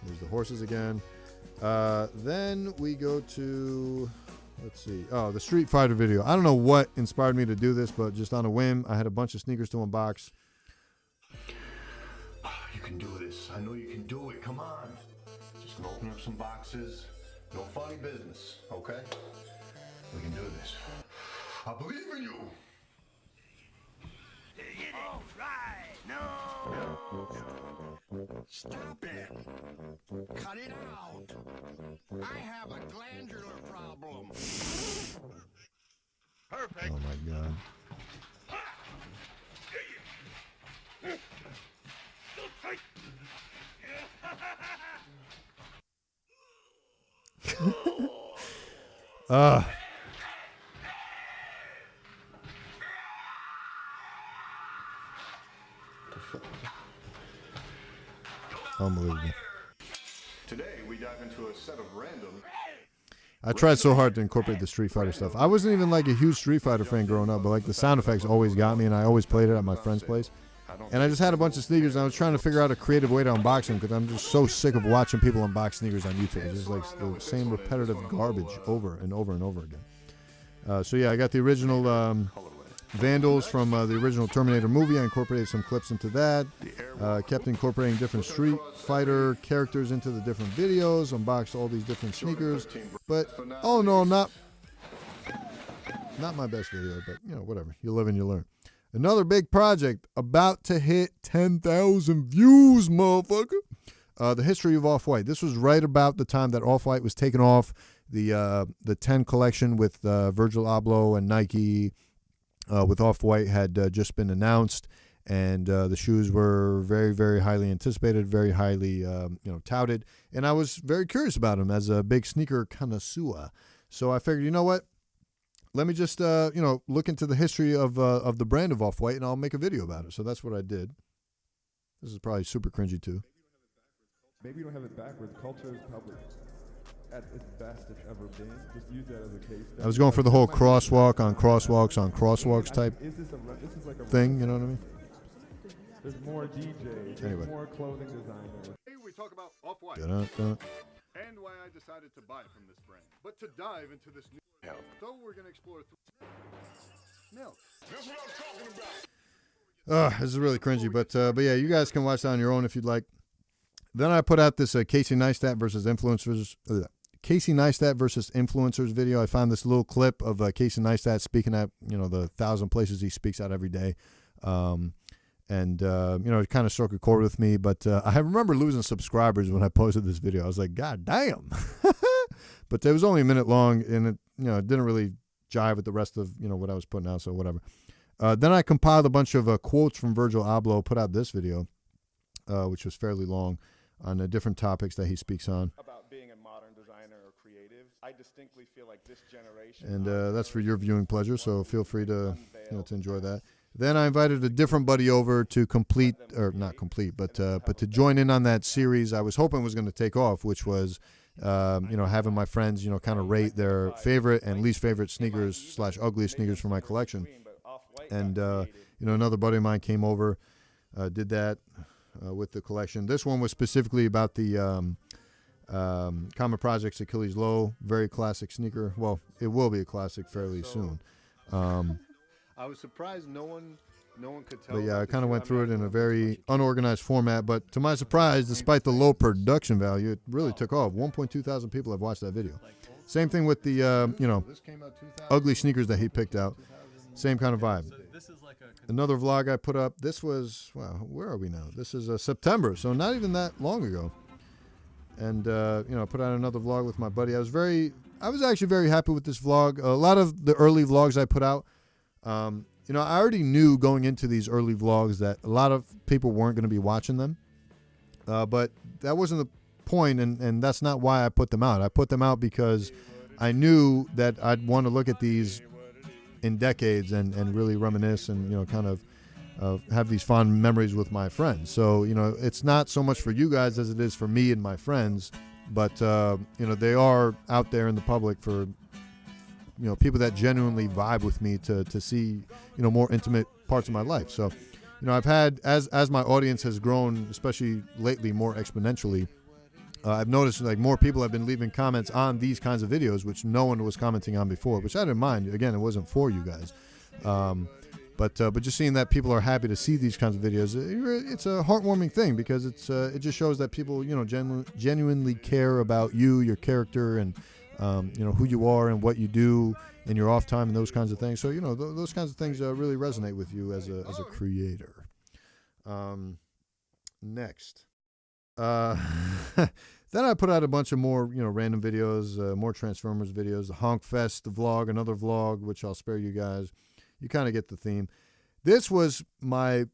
There's the horses again. Then we go to... Let's see. Oh, the Street Fighter video. I don't know what inspired me to do this, but just on a whim, I had a bunch of sneakers to unbox. You can do this. I know you can do it. Come on. Just gonna open up some boxes. No funny business, okay? We can do this. I believe in you. All right. No. Stop it. Cut it out. I have a glandular problem. Perfect. Oh my God. Unbelievable. Today we dive into a set of random. I tried so hard to incorporate the Street Fighter stuff. I wasn't even like a huge Street Fighter fan growing up, but like the sound effects always got me, and I always played it at my friend's place. And I just had a bunch of sneakers, and I was trying to figure out a creative way to unbox them because I'm just so sick of watching people unbox sneakers on YouTube. It's just like the same repetitive garbage over and over and over again. So yeah, I got the original Vandals from the original Terminator movie. I incorporated some clips into that. Kept incorporating different Street Fighter characters into the different videos. Unboxed all these different sneakers. But all in all, not my best video, but whatever. You live and you learn. Another big project about to hit 10,000 views, motherfucker. The history of Off-White. This was right about the time that Off-White was taking off. The 10 collection with Virgil Abloh and Nike with Off-White had just been announced, and the shoes were very, very highly anticipated, very highly touted, and I was very curious about them as a big sneaker connoisseur. So I figured, you know what? Let me just look into the history of the brand of Off-White, and I'll make a video about it. So that's what I did. This is probably super cringy too. Maybe you don't have it backwards. Culture is probably at its best it's ever been. Just use that as a case study. I was going for the whole crosswalk on crosswalks on crosswalks type This is like a thing, you know what I mean? There's more DJs, Anyway. there's more clothing designers. Today we talk about Off-White Dun-dun-dun. and why I decided to buy from this brand. But to dive into this new health, though we're going to explore milk. That's what I'm talking about. This is really cringy, but yeah, you guys can watch that on your own if you'd like. Then I put out this Casey Neistat versus influencers. Casey Neistat versus influencers video. I found this little clip of Casey Neistat speaking at the 1,000 places he speaks out every day, and and it kind of struck a chord with me. But I remember losing subscribers when I posted this video. I was like, God damn! But it was only a minute long, and it didn't really jive with the rest of what I was putting out. So whatever. Then I compiled a bunch of quotes from Virgil Abloh, put out this video, which was fairly long, on different topics that he speaks on. About being a modern designer or creative, I distinctly feel like this generation. And that's for your viewing pleasure, so feel free to to enjoy that. Then I invited a different buddy over to complete, or not complete, but to join in on that series I was hoping was going to take off, which was having my friends kind of rate their favorite and least favorite sneakers / ugliest sneakers for my collection. And another buddy of mine came over, did that with the collection. This one was specifically about the Common Projects Achilles Low, very classic sneaker. Well, it will be a classic fairly soon. I was surprised no one could tell. But yeah, I kind of went through it in a very unorganized format. But to my surprise, despite the low production value, it really took off. 1.2 thousand people have watched that video. Same thing with the ugly sneakers that he picked out. Same kind of vibe. Another vlog I put up. This was, wow, where are we now? This is September, so not even that long ago. And I put out another vlog with my buddy. I was actually very happy with this vlog. A lot of the early vlogs I put out, I already knew going into these early vlogs that a lot of people weren't going to be watching them. But that wasn't the point, and that's not why I put them out. I put them out because I knew that I'd want to look at these in decades and really reminisce and kind of have these fond memories with my friends. So it's not so much for you guys as it is for me and my friends, but they are out there in the public for people that genuinely vibe with me to see more intimate parts of my life. So I've had, as my audience has grown, especially lately, more exponentially, I've noticed like more people have been leaving comments on these kinds of videos, which no one was commenting on before, which I didn't mind. Again, it wasn't for you guys. But just seeing that people are happy to see these kinds of videos, it's a heartwarming thing, because it just shows that people genuinely care about you, your character, and who you are and what you do in your off time and those kinds of things. So those kinds of things really resonate with you as a creator. Next. Then I put out a bunch of more, random videos, more Transformers videos, the Honk Fest vlog, another vlog, which I'll spare you guys. You kind of get the theme. This was my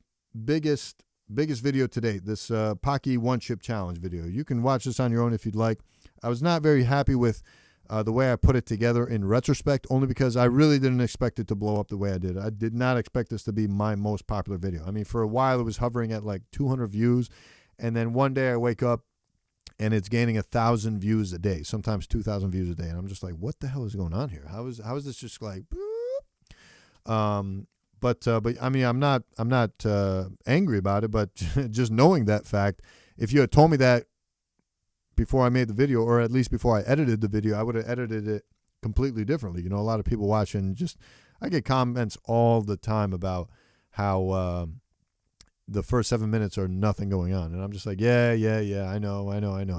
biggest video to date, this Pocky One Chip Challenge video. You can watch this on your own if you'd like. I was not very happy with the way I put it together in retrospect, only because I really didn't expect it to blow up the way I did. I did not expect this to be my most popular video. I mean, for a while it was hovering at like 200 views. And then one day I wake up and it's gaining 1,000 views a day, sometimes 2,000 views a day. And I'm just like, what the hell is going on here? How is this just like, boop? But I mean, I'm not angry about it, but just knowing that fact, if you had told me that before I made the video, or at least before I edited the video, I would have edited it completely differently. A lot of people watching, I get comments all the time about how, the first 7 minutes are nothing going on. And I'm just like, yeah, I know.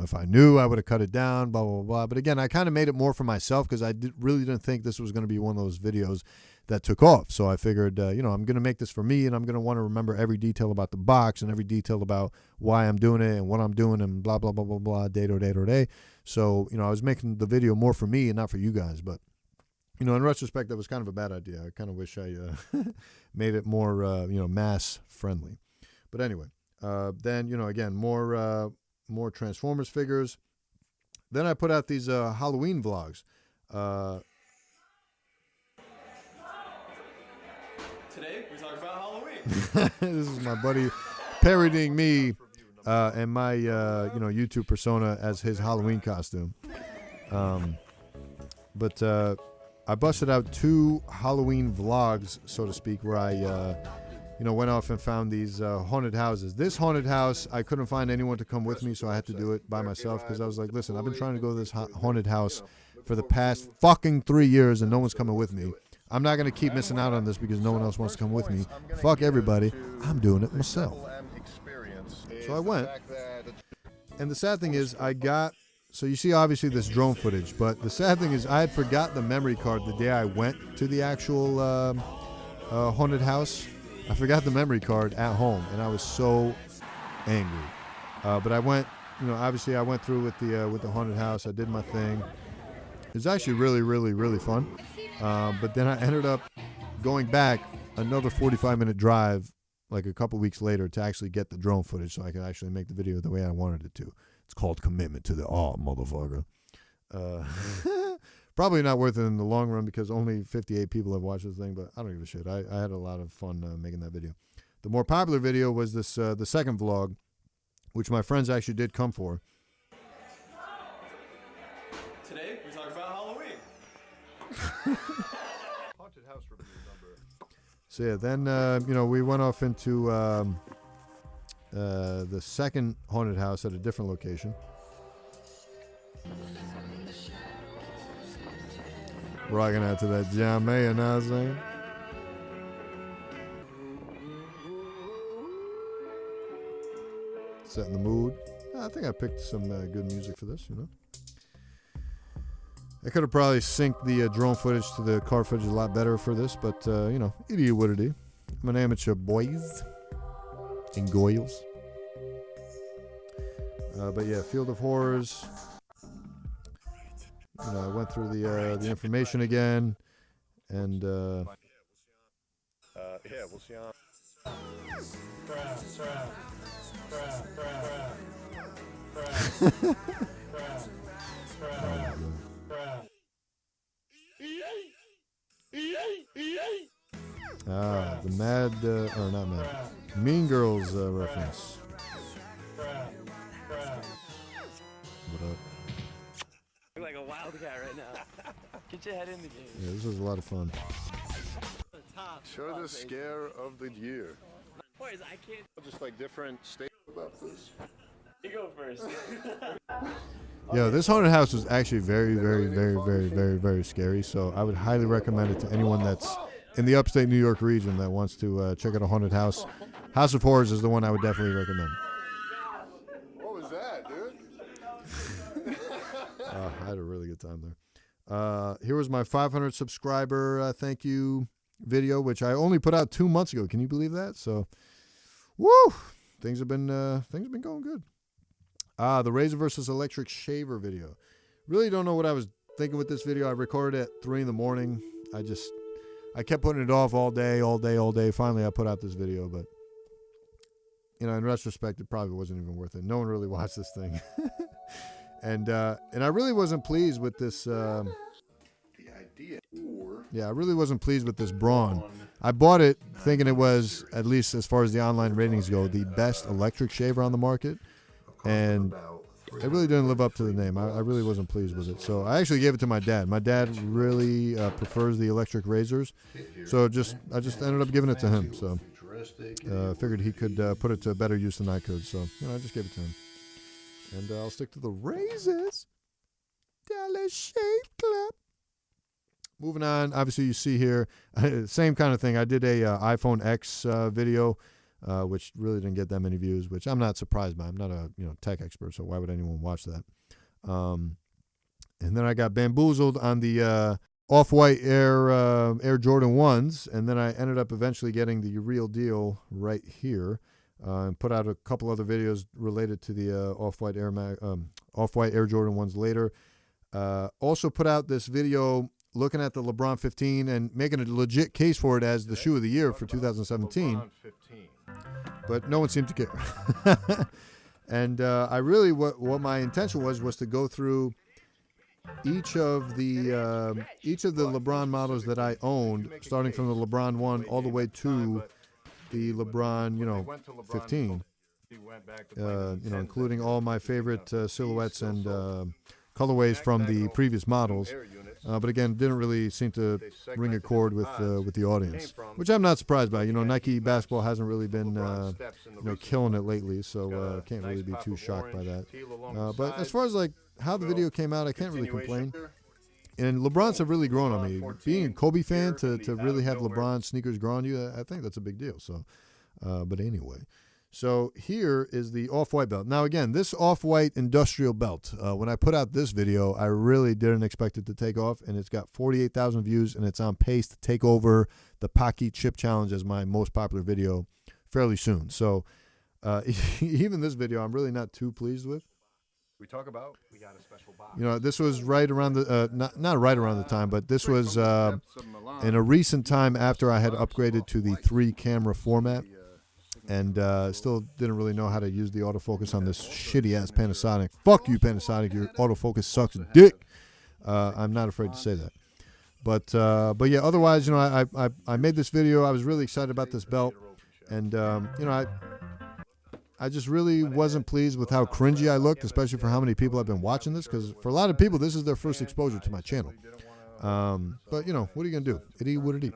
If I knew, I would have cut it down, blah, blah, blah. But again, I kind of made it more for myself because I really didn't think this was going to be one of those videos that took off. So I figured, I'm going to make this for me, and I'm going to want to remember every detail about the box and every detail about why I'm doing it and what I'm doing and blah, blah, blah, blah, blah, day to day. So, I was making the video more for me and not for you guys. But, in retrospect, that was kind of a bad idea. I kind of wish I made it more, mass friendly. But anyway, then, again, more Transformers figures. Then I put out these Halloween vlogs. Today, we talk about Halloween. This is my buddy parodying me and my, YouTube persona as his Halloween costume. But I busted out 2 Halloween vlogs, so to speak, where I... went off and found these haunted houses. This haunted house, I couldn't find anyone to come with me, so I had to do it by myself because I was like, listen, I've been trying to go to this haunted house for the past fucking 3 years and no one's coming with me. I'm not going to keep missing out on this because no one else wants to come with me. Fuck everybody. I'm doing it myself. So I went. And the sad thing is so you see obviously this drone footage, but the sad thing is I had forgot the memory card the day I went to the actual haunted house. I forgot the memory card at home, and I was so angry. But I went, obviously I went through with the haunted house. I did my thing. It was actually really, really, really fun. But then I ended up going back another 45-minute drive like a couple weeks later to actually get the drone footage so I could actually make the video the way I wanted it to. It's called commitment to the art, motherfucker. Probably not worth it in the long run because only 58 people have watched this thing, but I don't give a shit. I had a lot of fun making that video. The more popular video was this the second vlog, which my friends actually did come for. Today, we talk about Halloween. Haunted house review number. So yeah, then we went off into the second haunted house at a different location. Rocking out to that John Mayer, know what I'm saying? Setting the mood. I think I picked some good music for this, I could have probably synced the drone footage to the car footage a lot better for this, but, it is what it is. I'm an amateur, boys and goyles. But yeah, Field of Horrors. I went through the information again, and Yeah, we'll see on. The Mad, or not Mad, Mean Girls reference. What up? You're like a wildcat right now. Get your head in the game. Yeah, this was a lot of fun. Show the scare of the year. Boys, I can't. Just like different states about this. You go first. Yo, this haunted house was actually very, very, very, very, very, very scary. So I would highly recommend it to anyone that's in the upstate New York region that wants to check out a haunted house. House of Horrors is the one I would definitely recommend. What was that, dude? I had a really good time there. Here was my 500 subscriber thank you video, which I only put out 2 months ago. Can you believe that? So, woo! Things have been going good. The Razor versus Electric Shaver video. Really don't know what I was thinking with this video. I recorded at 3 in the morning. I kept putting it off all day. Finally, I put out this video, but in retrospect, it probably wasn't even worth it. No one really watched this thing. And I really wasn't pleased with this. The idea, Yeah, I really wasn't pleased with this Braun. I bought it thinking it was, at least as far as the online ratings go, the best electric shaver on the market. And it really didn't live up to the name. I really wasn't pleased with it. So I actually gave it to my dad. My dad really prefers the electric razors. So I just ended up giving it to him. So I figured he could put it to better use than I could. So I just gave it to him. And I'll stick to the razors. Dollar Shave Club. Moving on, obviously you see here, same kind of thing. I did a iPhone X video, which really didn't get that many views, which I'm not surprised by. I'm not a tech expert, so why would anyone watch that? And then I got bamboozled on the Off-White Air Jordan 1s, and then I ended up eventually getting the real deal right here, and put out a couple other videos related to the Off-White Air Jordan 1s later. Also put out this video looking at the LeBron 15 and making a legit case for it as the shoe of the year for 2017. But no one seemed to care. And I really, what my intention was to go through each of the LeBron models that I owned, starting from the LeBron 1 all the way to the LeBron, 15. Including all my favorite silhouettes and colorways from the previous models. But again, didn't really seem to ring a chord with the audience, which I'm not surprised by. Nike basketball hasn't really been killing it lately, so can't really be too shocked by that. But as far as like how the video came out, I can't really complain. And LeBrons have really grown on me. Being a Kobe fan to really have LeBron sneakers grow on you, I think that's a big deal. So, but anyway, So here is the Off-White belt. Now, again, this Off-White industrial belt, when I put out this video, I really didn't expect it to take off, and it's got 48,000 views, and it's on pace to take over the Pocky Chip Challenge as my most popular video fairly soon. So even this video, I'm really not too pleased with. We got a special box. You know, this was right around the, not right around the time, but this was in a recent time after I had upgraded to the 3-camera format, and still didn't really know how to use the autofocus on this shitty-ass Panasonic. Fuck you, Panasonic. Your autofocus sucks dick. I'm not afraid to say that. But yeah, otherwise, you know, I made this video. I was really excited about this belt, and you know, I just really wasn't pleased with how cringy I looked, especially for how many people have been watching this, because for a lot of people, this is their first exposure to my channel. But, you know, what are you going to do? It eat what it eat.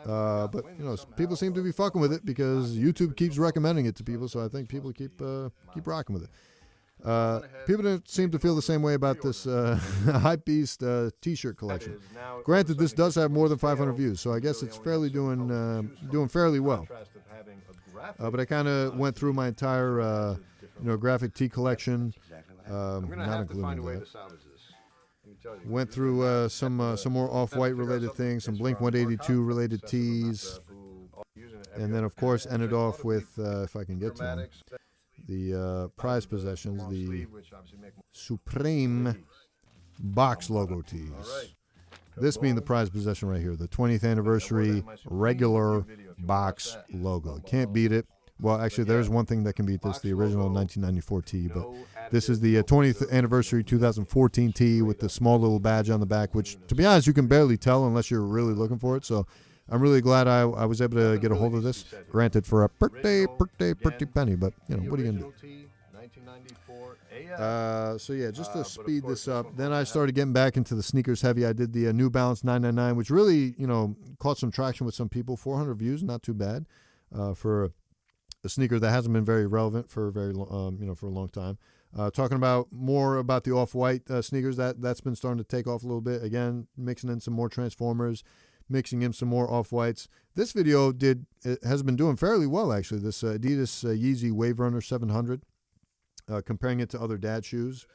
But, you know, people seem to be fucking with it because YouTube keeps recommending it to people, so I think people keep rocking with it. People don't seem to feel the same way about this Hypebeast t-shirt collection. Granted, this does have more than 500 views, so I guess it's fairly doing fairly well. But I kind of went through my entire, you know, graphic tee collection, not including that. Went through some more Off-White related things, some Blink-182 related tees, and then of course ended off with, if I can get to them, the prize possessions, the Supreme box logo tees. This being the prize possession right here, the 20th anniversary regular box logo. Can't beat it. Well, actually, there's one thing that can beat this, the original 1994 tee, but this is the 20th anniversary 2014 tee with the small little badge on the back, which, to be honest, you can barely tell unless you're really looking for it. So I'm really glad I was able to get a hold of this. Granted, for a pretty penny, but, you know, what are you going to do? So yeah, just to speed this up, then I started getting back into the sneakers heavy. I did the New Balance 999, which really, you know, caught some traction with some people. 400 views, not too bad for a sneaker that hasn't been very relevant for a very you know, for a long time. Talking about more about the Off-White sneakers, that's been starting to take off a little bit. Again, mixing in some more Transformers, mixing in some more Off-Whites. This video has been doing fairly well, actually. This Adidas Yeezy Wave Runner 700. Comparing it to other dad shoes.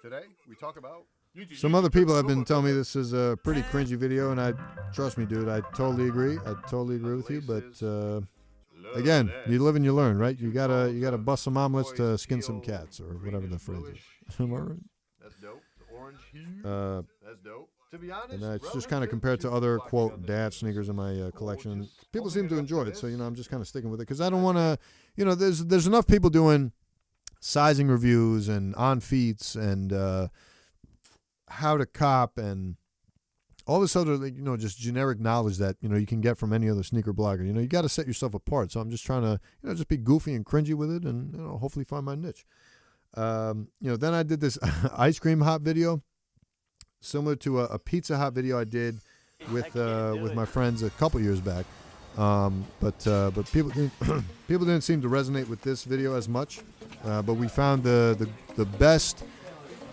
Today, we talk about... Some other people have been telling me this is a pretty cringy video, and trust me, dude, I totally agree. I totally agree with you, but again, you live and you learn, right? You gotta bust some omelets to skin some cats, or whatever the phrase is. Am I right? That's dope. The orange hue. That's dope. To be honest, and it's just kind of compared to other, quote, dad sneakers in my collection. People seem to enjoy it, so, you know, I'm just kind of sticking with it because I don't want to, you know, there's enough people doing sizing reviews and on feets and how to cop and all this other, you know, just generic knowledge that, you know, you can get from any other sneaker blogger. You know, you got to set yourself apart. So I'm just trying to, you know, just be goofy and cringy with it and, you know, hopefully find my niche. You know, then I did this ice cream hop video. Similar to a Pizza Hut video I did with my friends a couple years back, but people didn't seem to resonate with this video as much. But we found the best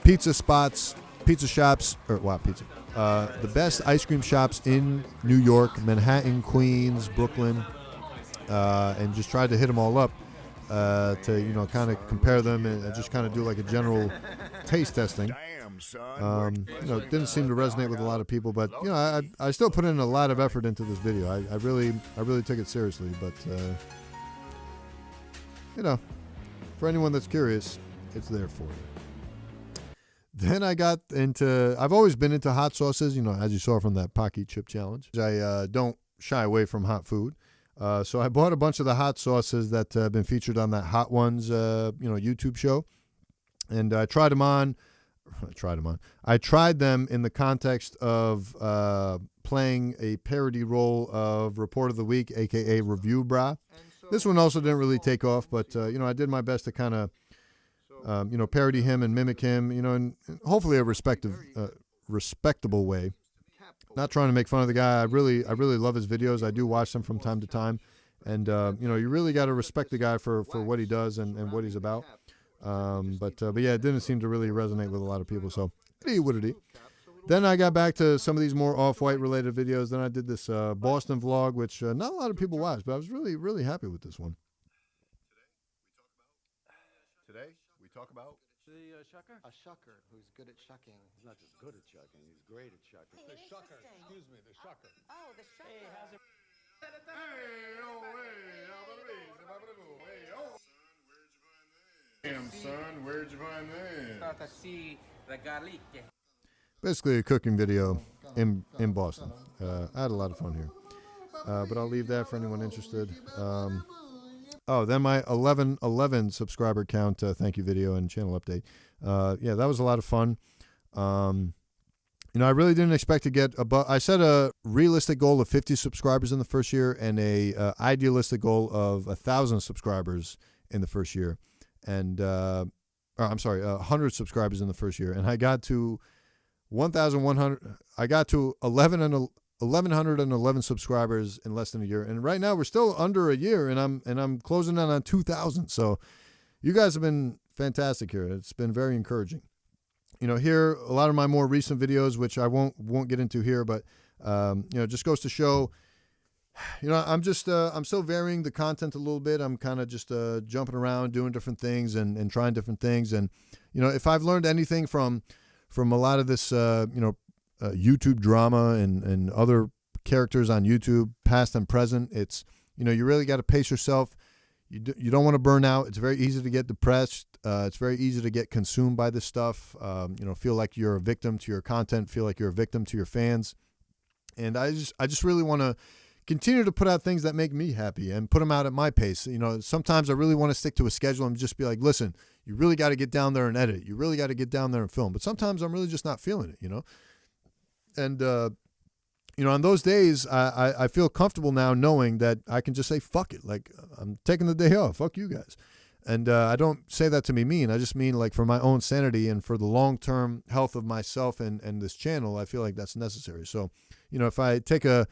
pizza shops, the best ice cream shops in New York, Manhattan, Queens, Brooklyn, and just tried to hit them all up to, you know, kind of compare them and just kind of do like a general taste testing. You know, it didn't seem to resonate with a lot of people, but, you know, I still put in a lot of effort into this video. I really took it seriously, but you know, for anyone that's curious, it's there for you. Then I got into, I've always been into hot sauces, you know, as you saw from that Pocky Chip Challenge. I don't shy away from hot food. So I bought a bunch of the hot sauces that have been featured on that Hot Ones, you know, YouTube show, and I tried them on. I tried them in the context of playing a parody role of Report of the Week, a.k.a. Review Bra. This one also didn't really take off, but, you know, I did my best to kind of, you know, parody him and mimic him, you know, in hopefully a respectable way. Not trying to make fun of the guy. I really love his videos. I do watch them from time to time. And, you know, you really got to respect the guy for what he does and what he's about. But yeah, it didn't seem to really resonate with a lot of people. So, what it is. then I got back to some of these more Off-White related videos. Then I did this Boston vlog, which not a lot of people watched, but I was really, really happy with this one. Today, we talk about The shucker? A shucker who's good at shucking. He's not just good at shucking, he's great at shucking. The shucker. Excuse me, the shucker. Oh, the shucker. Hey, how's it? Damn, son, where'd you find that? Start to see the garlic. Basically a cooking video in Boston. I had a lot of fun here. But I'll leave that for anyone interested. Then my 11 subscriber count thank you video and channel update. Yeah, that was a lot of fun. I really didn't expect to get I set a realistic goal of 50 subscribers in the first year and a idealistic goal of 1,000 subscribers in the first year. And 100 subscribers in the first year. And I got to 1,100. I got to 1,111 subscribers in less than a year. And right now we're still under a year, and I'm closing in on 2,000. So you guys have been fantastic here. It's been very encouraging. Here a lot of my more recent videos, which I won't get into here, but just goes to show. I'm still varying the content a little bit. I'm kind of just jumping around, doing different things and trying different things. And if I've learned anything from a lot of this YouTube drama and other characters on YouTube, past and present, it's you really got to pace yourself. You don't want to burn out. It's very easy to get depressed. It's very easy to get consumed by this stuff. Feel like you're a victim to your content. Feel like you're a victim to your fans. And I just really want to continue to put out things that make me happy and put them out at my pace. Sometimes I really want to stick to a schedule and just be like, listen, you really got to get down there and edit. You really got to get down there and film. But sometimes I'm really just not feeling it, And, on those days, I feel comfortable now knowing that I can just say, fuck it. Like, I'm taking the day off. Fuck you guys. And I don't say that to be mean. I just mean, like, for my own sanity and for the long-term health of myself and this channel, I feel like that's necessary. So, if I take a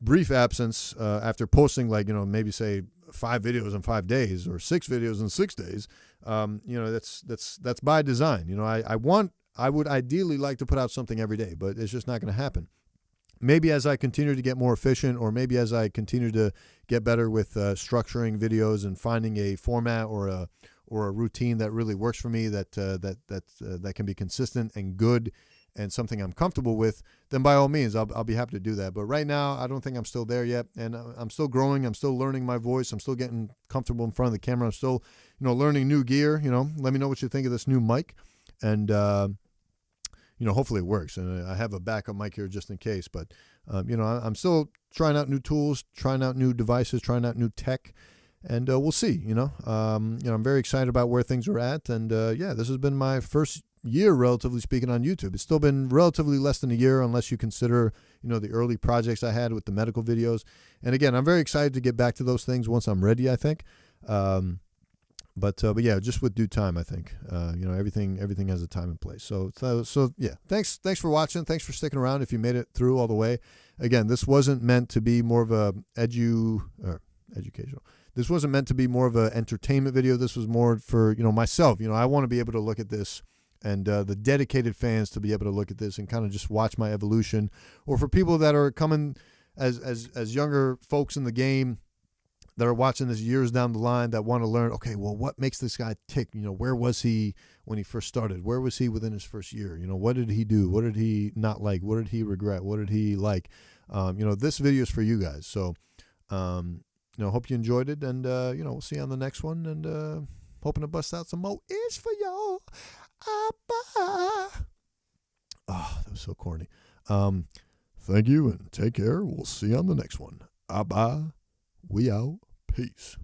brief absence after posting, like, maybe say 5 videos in 5 days or 6 videos in 6 days, that's by design. I would ideally like to put out something every day, but it's just not going to happen. Maybe as I continue to get more efficient, or maybe as I continue to get better with structuring videos and finding a format or a routine that really works for me, that can be consistent and good and something I'm comfortable with, then by all means, I'll be happy to do that. But right now, I don't think I'm still there yet, and I'm still growing. I'm still learning my voice. I'm still getting comfortable in front of the camera. I'm still, learning new gear. Let me know what you think of this new mic, and hopefully it works. And I have a backup mic here just in case. But I'm still trying out new tools, trying out new devices, trying out new tech, and we'll see. I'm very excited about where things are at, and this has been my first year, relatively speaking, on YouTube. It's still been relatively less than a year, unless you consider, the early projects I had with the medical videos. And again, I'm very excited to get back to those things once I'm ready, I think. But yeah, just with due time, I think. Everything has a time and place. So yeah, thanks for watching. Thanks for sticking around if you made it through all the way. Again, this wasn't meant to be more of a educational. This wasn't meant to be more of an entertainment video. This was more for, myself. I want to be able to look at this, and the dedicated fans to be able to look at this and kind of just watch my evolution. Or for people that are coming as younger folks in the game that are watching this years down the line, that want to learn, okay, well, what makes this guy tick? Where was he when he first started? Where was he within his first year? What did he do? What did he not like? What did he regret? What did he like? This video is for you guys. So, hope you enjoyed it, and, we'll see you on the next one, and hoping to bust out some more ears for y'all. Oh, that was so corny. Thank you, and take care. We'll see you on the next one. Abba. We out. Peace.